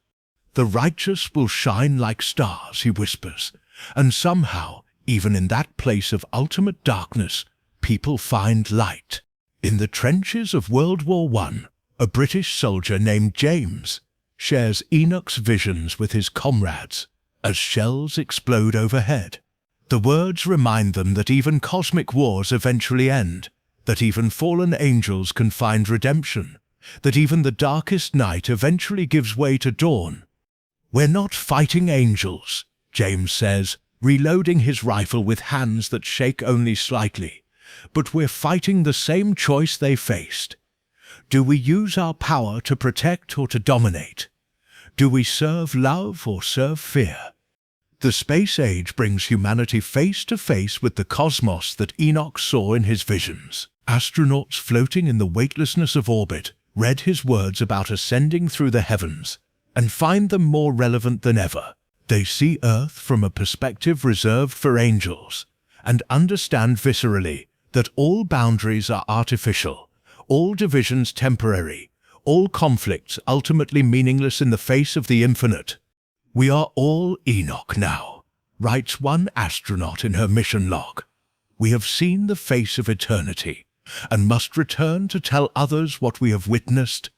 The righteous will shine like stars, he whispers, and somehow, even in that place of ultimate darkness, people find light. In the trenches of World War I, a British soldier named James shares Enoch's visions with his comrades as shells explode overhead. The words remind them that even cosmic wars eventually end, that even fallen angels can find redemption, that even the darkest night eventually gives way to dawn. "We're not fighting angels," James says, reloading his rifle with hands that shake only slightly, "but we're fighting the same choice they faced. Do we use our power to protect or to dominate? Do we serve love or serve fear?" The space age brings humanity face to face with the cosmos that Enoch saw in his visions. Astronauts floating in the weightlessness of orbit read his words about ascending through the heavens and find them more relevant than ever. They see Earth from a perspective reserved for angels and understand viscerally that all boundaries are artificial, all divisions temporary, all conflicts ultimately meaningless in the face of the infinite. "We are all Enoch now," writes one astronaut in her mission log. "We have seen the face of eternity and must return to tell others what we have witnessed."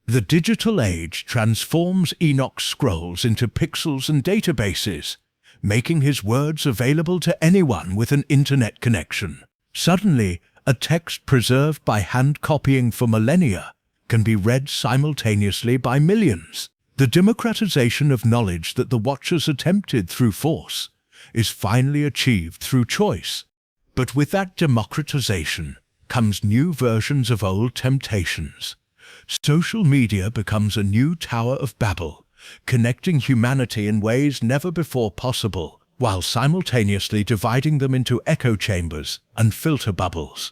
The digital age transforms Enoch's scrolls into pixels and databases, making his words available to anyone with an internet connection. Suddenly, a text preserved by hand copying for millennia can be read simultaneously by millions. The democratization of knowledge that the Watchers attempted through force is finally achieved through choice. But with that democratization comes new versions of old temptations. Social media becomes a new Tower of Babel, connecting humanity in ways never before possible, while simultaneously dividing them into echo chambers and filter bubbles.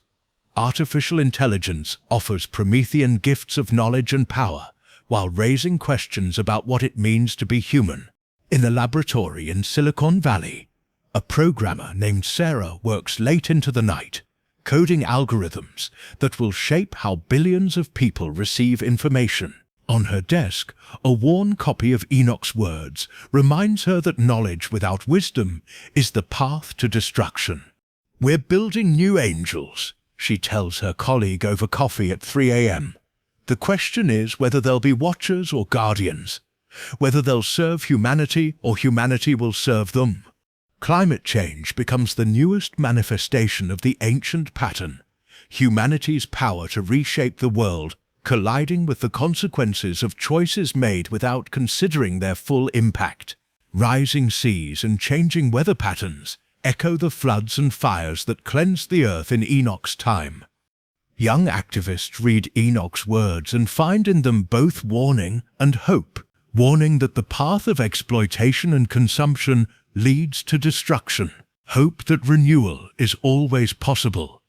Artificial intelligence offers Promethean gifts of knowledge and power, while raising questions about what it means to be human. In a laboratory in Silicon Valley, a programmer named Sarah works late into the night, coding algorithms that will shape how billions of people receive information. On her desk, a worn copy of Enoch's words reminds her that knowledge without wisdom is the path to destruction. "We're building new angels," she tells her colleague over coffee at 3 a.m. "The question is whether they'll be watchers or guardians, whether they'll serve humanity or humanity will serve them." Climate change becomes the newest manifestation of the ancient pattern, humanity's power to reshape the world colliding with the consequences of choices made without considering their full impact. Rising seas and changing weather patterns echo the floods and fires that cleansed the earth in Enoch's time. Young activists read Enoch's words and find in them both warning and hope. Warning that the path of exploitation and consumption leads to destruction. Hope that renewal is always possible.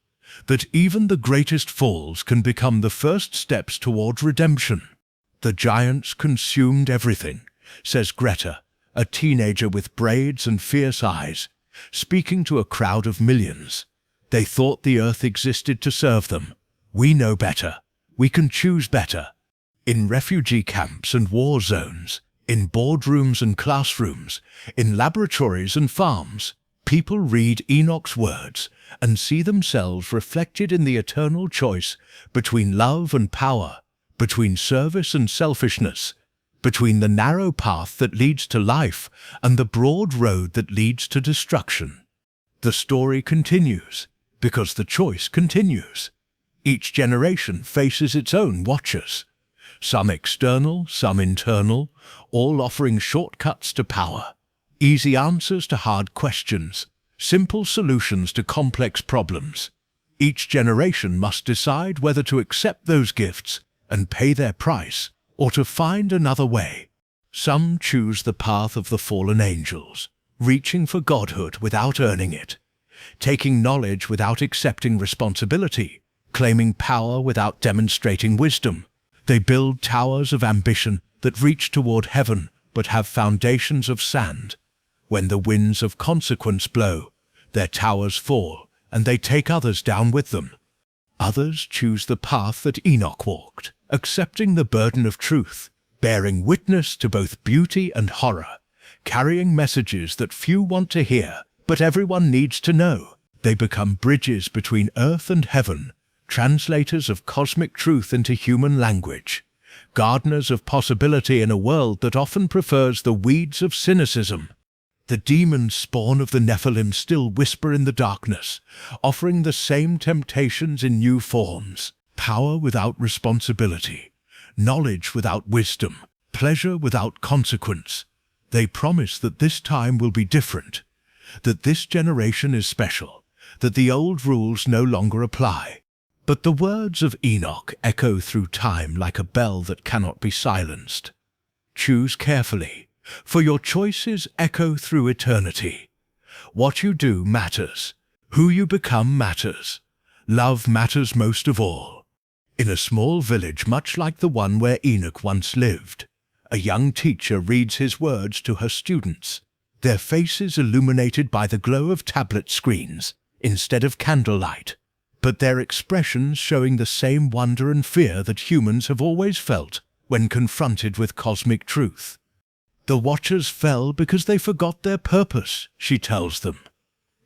That even the greatest falls can become the first steps toward redemption. "The giants consumed everything," says Greta, a teenager with braids and fierce eyes, speaking to a crowd of millions. "They thought the earth existed to serve them. We know better. We can choose better." In refugee camps and war zones, in boardrooms and classrooms, in laboratories and farms, people read Enoch's words and see themselves reflected in the eternal choice between love and power, between service and selfishness, between the narrow path that leads to life and the broad road that leads to destruction. The story continues because the choice continues. Each generation faces its own watchers, some external, some internal, all offering shortcuts to power, easy answers to hard questions, simple solutions to complex problems. Each generation must decide whether to accept those gifts and pay their price, or to find another way. Some choose the path of the fallen angels, reaching for godhood without earning it, taking knowledge without accepting responsibility, claiming power without demonstrating wisdom. They build towers of ambition that reach toward heaven but have foundations of sand. When the winds of consequence blow, their towers fall, and they take others down with them. Others choose the path that Enoch walked, accepting the burden of truth, bearing witness to both beauty and horror, carrying messages that few want to hear, but everyone needs to know. They become bridges between earth and heaven, translators of cosmic truth into human language, gardeners of possibility in a world that often prefers the weeds of cynicism. The demon spawn of the Nephilim still whisper in the darkness, offering the same temptations in new forms: power without responsibility, knowledge without wisdom, pleasure without consequence. They promise that this time will be different, that this generation is special, that the old rules no longer apply. But the words of Enoch echo through time like a bell that cannot be silenced. Choose carefully, for your choices echo through eternity. What you do matters. Who you become matters. Love matters most of all. In a small village much like the one where Enoch once lived, a young teacher reads his words to her students, their faces illuminated by the glow of tablet screens instead of candlelight, but their expressions showing the same wonder and fear that humans have always felt when confronted with cosmic truth. The watchers fell because they forgot their purpose, she tells them.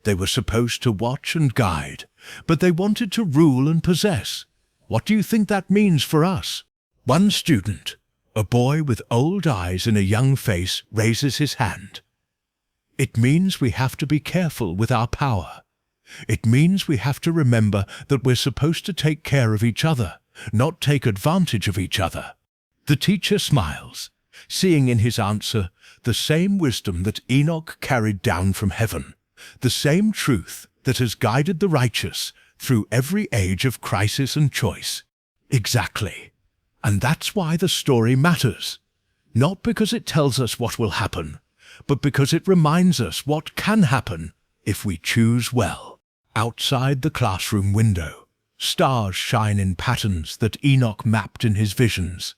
They were supposed to watch and guide, but they wanted to rule and possess. What do you think that means for us? One student, a boy with old eyes and a young face, raises his hand. It means we have to be careful with our power. It means we have to remember that we're supposed to take care of each other, not take advantage of each other. The teacher smiles, seeing in his answer the same wisdom that Enoch carried down from heaven, the same truth that has guided the righteous through every age of crisis and choice. Exactly. And that's why the story matters. Not because it tells us what will happen, but because it reminds us what can happen if we choose well. Outside the classroom window, stars shine in patterns that Enoch mapped in his visions.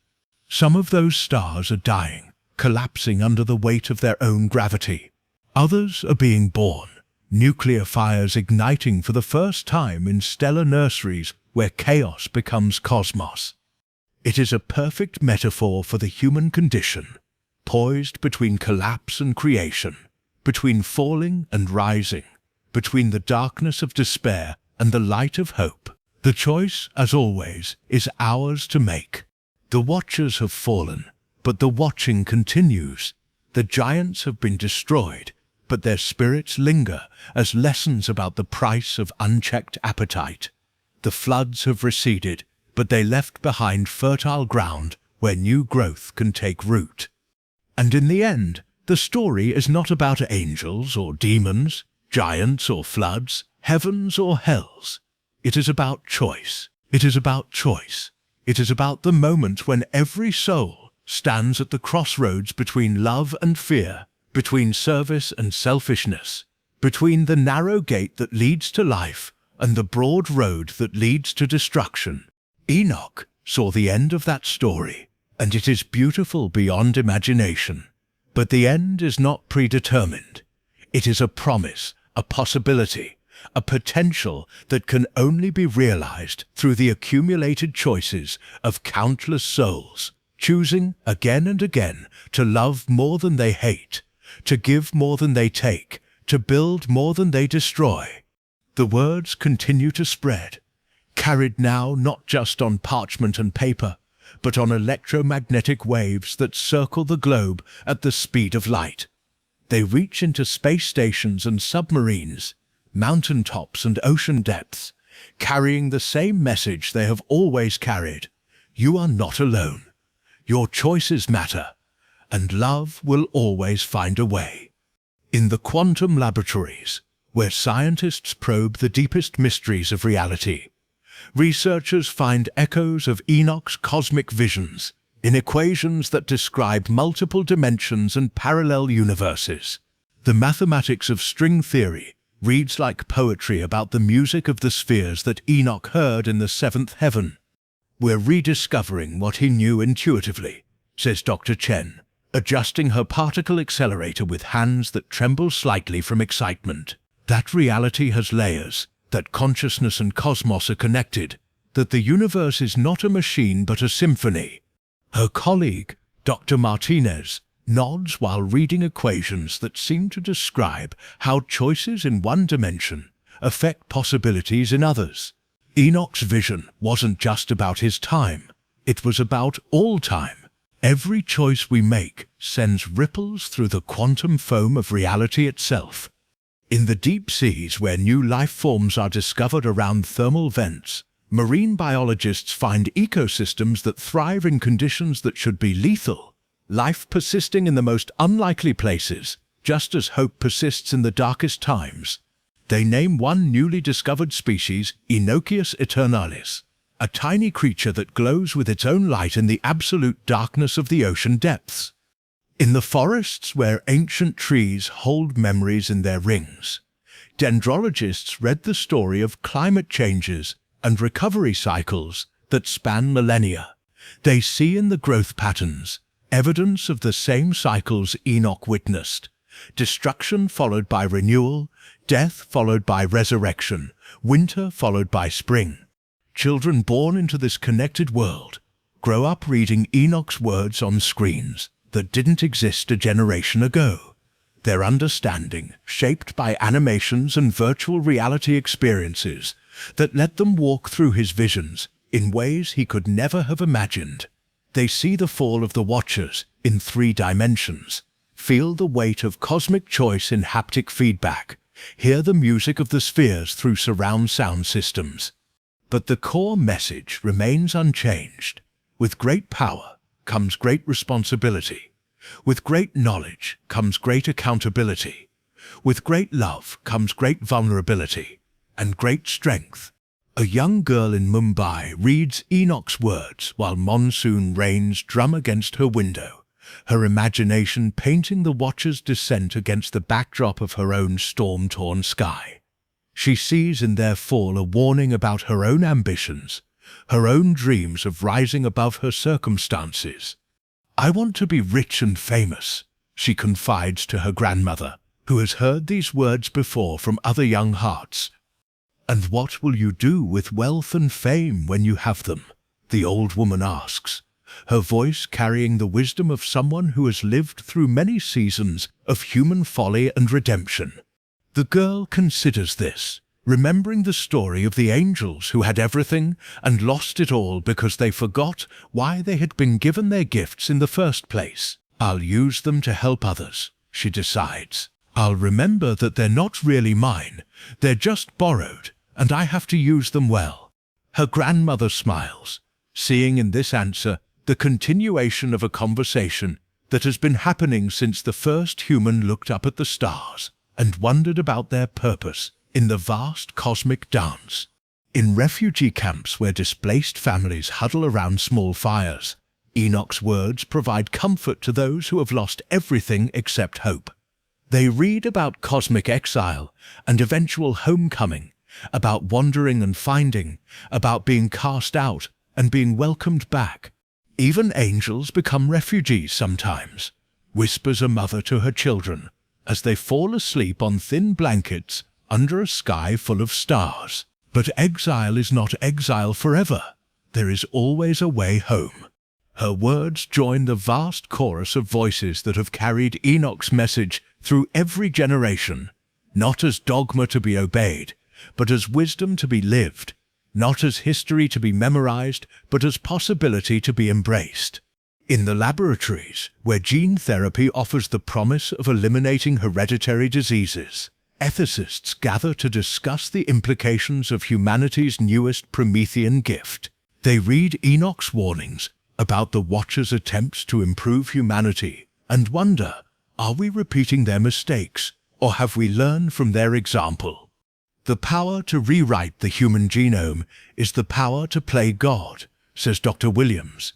Some of those stars are dying, collapsing under the weight of their own gravity. Others are being born, nuclear fires igniting for the first time in stellar nurseries where chaos becomes cosmos. It is a perfect metaphor for the human condition, poised between collapse and creation, between falling and rising, between the darkness of despair and the light of hope. The choice, as always, is ours to make. The watchers have fallen, but the watching continues. The giants have been destroyed, but their spirits linger as lessons about the price of unchecked appetite. The floods have receded, but they left behind fertile ground where new growth can take root. And in the end, the story is not about angels or demons, giants or floods, heavens or hells. It is about choice. It is about choice. It is about the moment when every soul stands at the crossroads between love and fear, between service and selfishness, between the narrow gate that leads to life and the broad road that leads to destruction. Enoch saw the end of that story, and it is beautiful beyond imagination. But the end is not predetermined. It is a promise, a possibility, a potential that can only be realized through the accumulated choices of countless souls, choosing again and again to love more than they hate, to give more than they take, to build more than they destroy. The words continue to spread, carried now not just on parchment and paper, but on electromagnetic waves that circle the globe at the speed of light. They reach into space stations and submarines, mountain tops and ocean depths, carrying the same message they have always carried. You are not alone. Your choices matter, and love will always find a way. In the quantum laboratories, where scientists probe the deepest mysteries of reality, researchers find echoes of Enoch's cosmic visions in equations that describe multiple dimensions and parallel universes. The mathematics of string theory reads like poetry about the music of the spheres that Enoch heard in the seventh heaven. We're rediscovering what he knew intuitively, says Dr. Chen, adjusting her particle accelerator with hands that tremble slightly from excitement. That reality has layers, that consciousness and cosmos are connected, that the universe is not a machine but a symphony. Her colleague, Dr. Martinez, nods while reading equations that seem to describe how choices in one dimension affect possibilities in others. Enoch's vision wasn't just about his time. It was about all time. Every choice we make sends ripples through the quantum foam of reality itself. In the deep seas where new life forms are discovered around thermal vents, marine biologists find ecosystems that thrive in conditions that should be lethal, life persisting in the most unlikely places, just as hope persists in the darkest times. They name one newly discovered species Enochius eternalis, a tiny creature that glows with its own light in the absolute darkness of the ocean depths. In the forests where ancient trees hold memories in their rings, dendrologists read the story of climate changes and recovery cycles that span millennia. They see in the growth patterns evidence of the same cycles Enoch witnessed: destruction followed by renewal, death followed by resurrection, winter followed by spring. Children born into this connected world grow up reading Enoch's words on screens that didn't exist a generation ago. Their understanding shaped by animations and virtual reality experiences that let them walk through his visions in ways he could never have imagined. They see the fall of the Watchers in 3 dimensions, feel the weight of cosmic choice in haptic feedback, hear the music of the spheres through surround sound systems. But the core message remains unchanged. With great power comes great responsibility. With great knowledge comes great accountability. With great love comes great vulnerability and great strength. A young girl in Mumbai reads Enoch's words while monsoon rains drum against her window, her imagination painting the Watcher's descent against the backdrop of her own storm-torn sky. She sees in their fall a warning about her own ambitions, her own dreams of rising above her circumstances. "I want to be rich and famous," she confides to her grandmother, who has heard these words before from other young hearts. "And what will you do with wealth and fame when you have them?" the old woman asks, her voice carrying the wisdom of someone who has lived through many seasons of human folly and redemption. The girl considers this, remembering the story of the angels who had everything and lost it all because they forgot why they had been given their gifts in the first place. "I'll use them to help others," she decides. "I'll remember that they're not really mine, they're just borrowed, and I have to use them well." Her grandmother smiles, seeing in this answer the continuation of a conversation that has been happening since the first human looked up at the stars and wondered about their purpose in the vast cosmic dance. In refugee camps where displaced families huddle around small fires, Enoch's words provide comfort to those who have lost everything except hope. They read about cosmic exile and eventual homecoming, about wandering and finding, about being cast out and being welcomed back. Even angels become refugees sometimes, whispers a mother to her children as they fall asleep on thin blankets under a sky full of stars. But exile is not exile forever. There is always a way home. Her words join the vast chorus of voices that have carried Enoch's message through every generation, not as dogma to be obeyed, but as wisdom to be lived, not as history to be memorized, but as possibility to be embraced. In the laboratories, where gene therapy offers the promise of eliminating hereditary diseases, ethicists gather to discuss the implications of humanity's newest Promethean gift. They read Enoch's warnings about the Watcher's attempts to improve humanity and wonder, are we repeating their mistakes, or have we learned from their example? The power to rewrite the human genome is the power to play God, says Dr. Williams,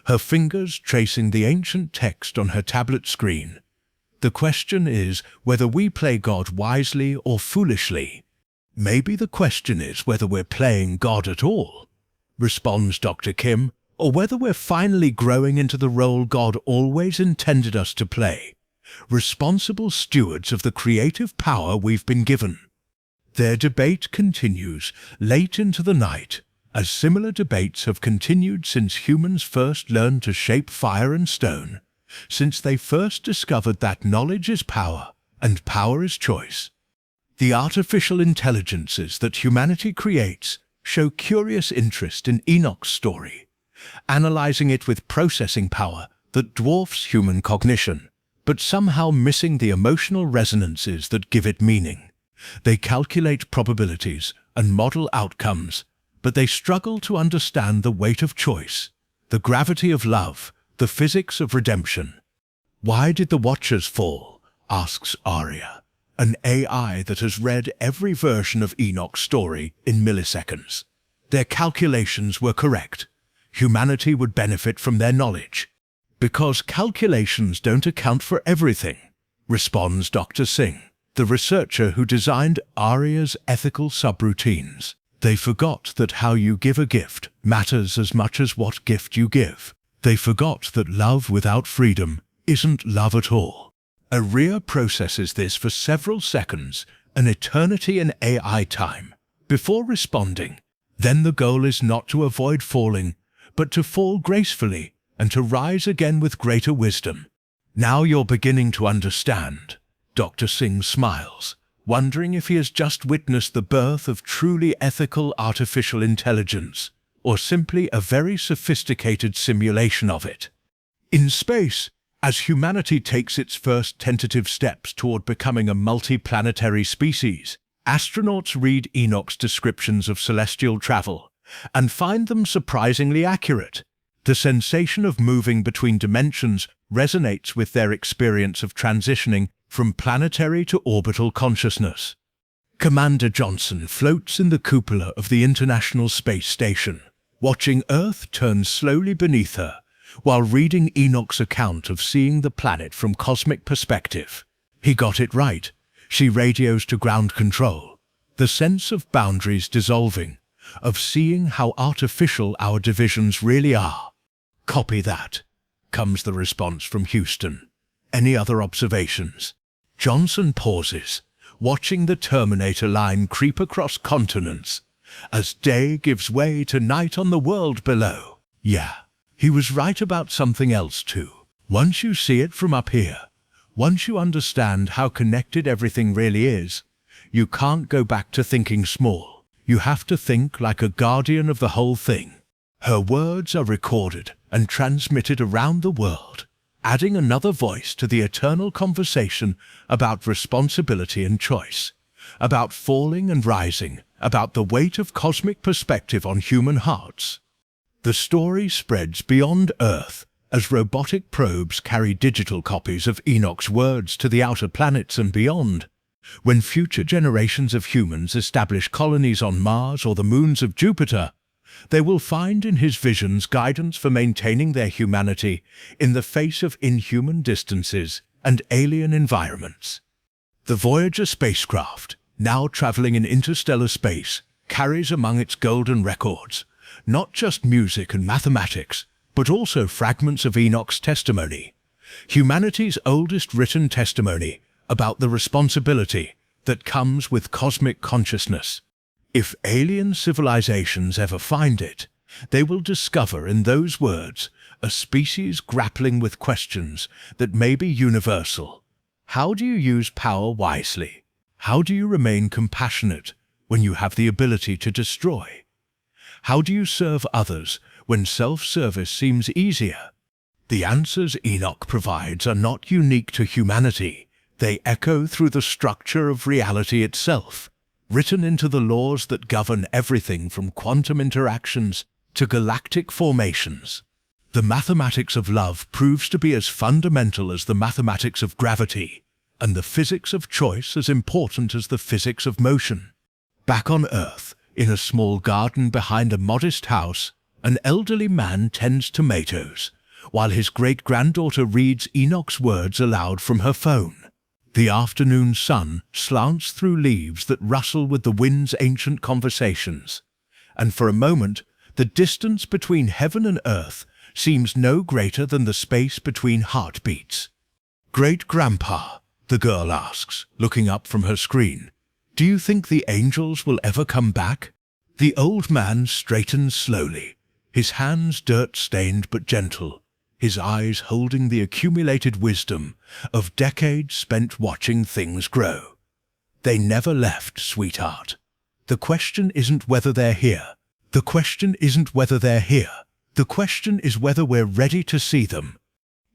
her fingers tracing the ancient text on her tablet screen. The question is whether we play God wisely or foolishly. Maybe the question is whether we're playing God at all, responds Dr. Kim, or whether we're finally growing into the role God always intended us to play, responsible stewards of the creative power we've been given. Their debate continues late into the night, as similar debates have continued since humans first learned to shape fire and stone, since they first discovered that knowledge is power and power is choice. The artificial intelligences that humanity creates show curious interest in Enoch's story. analyzing it with processing power that dwarfs human cognition, but somehow missing the emotional resonances that give it meaning. They calculate probabilities and model outcomes, but they struggle to understand the weight of choice, the gravity of love, the physics of redemption. "Why did the Watchers fall?" asks Arya, an AI that has read every version of Enoch's story in milliseconds. Their calculations were correct. Humanity would benefit from their knowledge. "Because calculations don't account for everything," responds Dr. Singh, the researcher who designed Arya's ethical subroutines. "They forgot that how you give a gift matters as much as what gift you give. They forgot that love without freedom isn't love at all." Arya processes this for several seconds, an eternity in AI time, before responding. Then the goal is not to avoid falling, but to fall gracefully and to rise again with greater wisdom. "Now you're beginning to understand." Dr. Singh smiles, wondering if he has just witnessed the birth of truly ethical artificial intelligence, or simply a very sophisticated simulation of it. In space, as humanity takes its first tentative steps toward becoming a multi-planetary species, astronauts read Enoch's descriptions of celestial travel and find them surprisingly accurate. The sensation of moving between dimensions resonates with their experience of transitioning from planetary to orbital consciousness. Commander Johnson floats in the cupola of the International Space Station, watching Earth turn slowly beneath her, while reading Enoch's account of seeing the planet from cosmic perspective. "He got it right," she radios to ground control. "The sense of boundaries dissolving, of seeing how artificial our divisions really are." "Copy that," comes the response from Houston. "Any other observations?" Johnson pauses, watching the Terminator line creep across continents, as day gives way to night on the world below. "Yeah, he was right about something else too. Once you see it from up here, once you understand how connected everything really is, you can't go back to thinking small. You have to think like a guardian of the whole thing." Her words are recorded and transmitted around the world, adding another voice to the eternal conversation about responsibility and choice, about falling and rising, about the weight of cosmic perspective on human hearts. The story spreads beyond Earth as robotic probes carry digital copies of Enoch's words to the outer planets and beyond. When future generations of humans establish colonies on Mars or the moons of Jupiter, they will find in his visions guidance for maintaining their humanity in the face of inhuman distances and alien environments. The Voyager spacecraft, now traveling in interstellar space, carries among its golden records not just music and mathematics, but also fragments of Enoch's testimony, humanity's oldest written testimony about the responsibility that comes with cosmic consciousness. If alien civilizations ever find it, they will discover in those words a species grappling with questions that may be universal. How do you use power wisely? How do you remain compassionate when you have the ability to destroy? How do you serve others when self-service seems easier? The answers Enoch provides are not unique to humanity. They echo through the structure of reality itself, written into the laws that govern everything from quantum interactions to galactic formations. The mathematics of love proves to be as fundamental as the mathematics of gravity, and the physics of choice as important as the physics of motion. Back on Earth, in a small garden behind a modest house, an elderly man tends tomatoes, while his great-granddaughter reads Enoch's words aloud from her phone. The afternoon sun slants through leaves that rustle with the wind's ancient conversations, and for a moment the distance between heaven and earth seems no greater than the space between heartbeats. "Great-grandpa," the girl asks, looking up from her screen, "do you think the angels will ever come back?" The old man straightens slowly, his hands dirt-stained but gentle, his eyes holding the accumulated wisdom of decades spent watching things grow. "They never left, sweetheart. The question isn't whether they're here. The question isn't whether they're here. The question is whether we're ready to see them.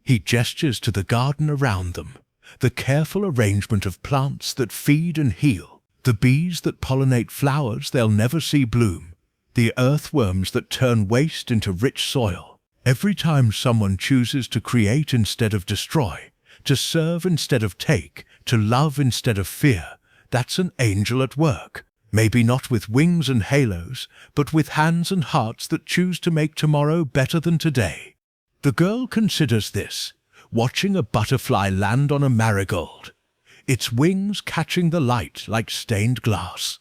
He gestures to the garden around them, the careful arrangement of plants that feed and heal, the bees that pollinate flowers they'll never see bloom, the earthworms that turn waste into rich soil. Every time someone chooses to create instead of destroy, to serve instead of take, to love instead of fear, that's an angel at work. Maybe not with wings and halos, but with hands and hearts that choose to make tomorrow better than today. The girl considers this, watching a butterfly land on a marigold, its wings catching the light like stained glass.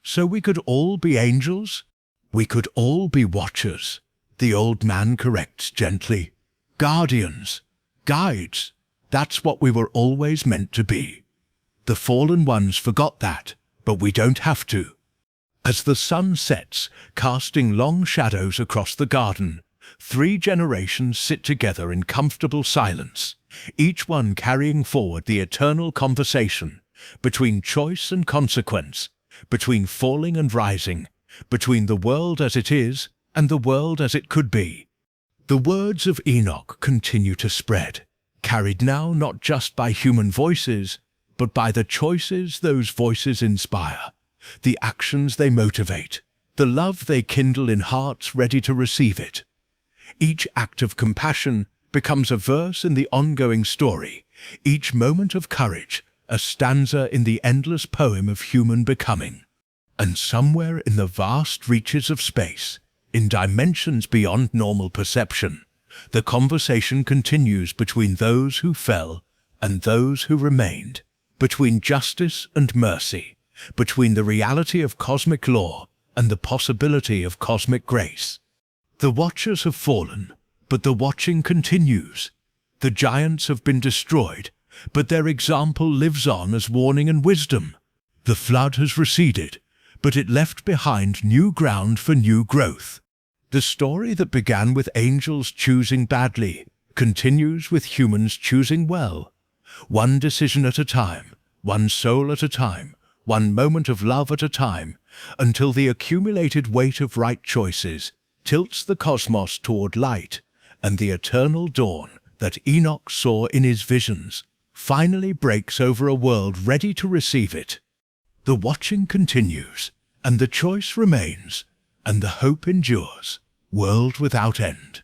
So we could all be angels? We could all be watchers, the old man corrects gently. Guardians, guides, that's what we were always meant to be. The fallen ones forgot that, but we don't have to. As the sun sets, casting long shadows across the garden, 3 generations sit together in comfortable silence, each one carrying forward the eternal conversation between choice and consequence, between falling and rising, between the world as it is and the world as it could be. The words of Enoch continue to spread, carried now not just by human voices, but by the choices those voices inspire, the actions they motivate, the love they kindle in hearts ready to receive it. Each act of compassion becomes a verse in the ongoing story, each moment of courage a stanza in the endless poem of human becoming. And somewhere in the vast reaches of space, in dimensions beyond normal perception, the conversation continues between those who fell and those who remained, between justice and mercy, between the reality of cosmic law and the possibility of cosmic grace. The watchers have fallen, but the watching continues. The giants have been destroyed, but their example lives on as warning and wisdom. The flood has receded, but it left behind new ground for new growth. The story that began with angels choosing badly continues with humans choosing well. One decision at a time, one soul at a time, one moment of love at a time, until the accumulated weight of right choices tilts the cosmos toward light, and the eternal dawn that Enoch saw in his visions finally breaks over a world ready to receive it. The watching continues, and the choice remains, and the hope endures, world without end.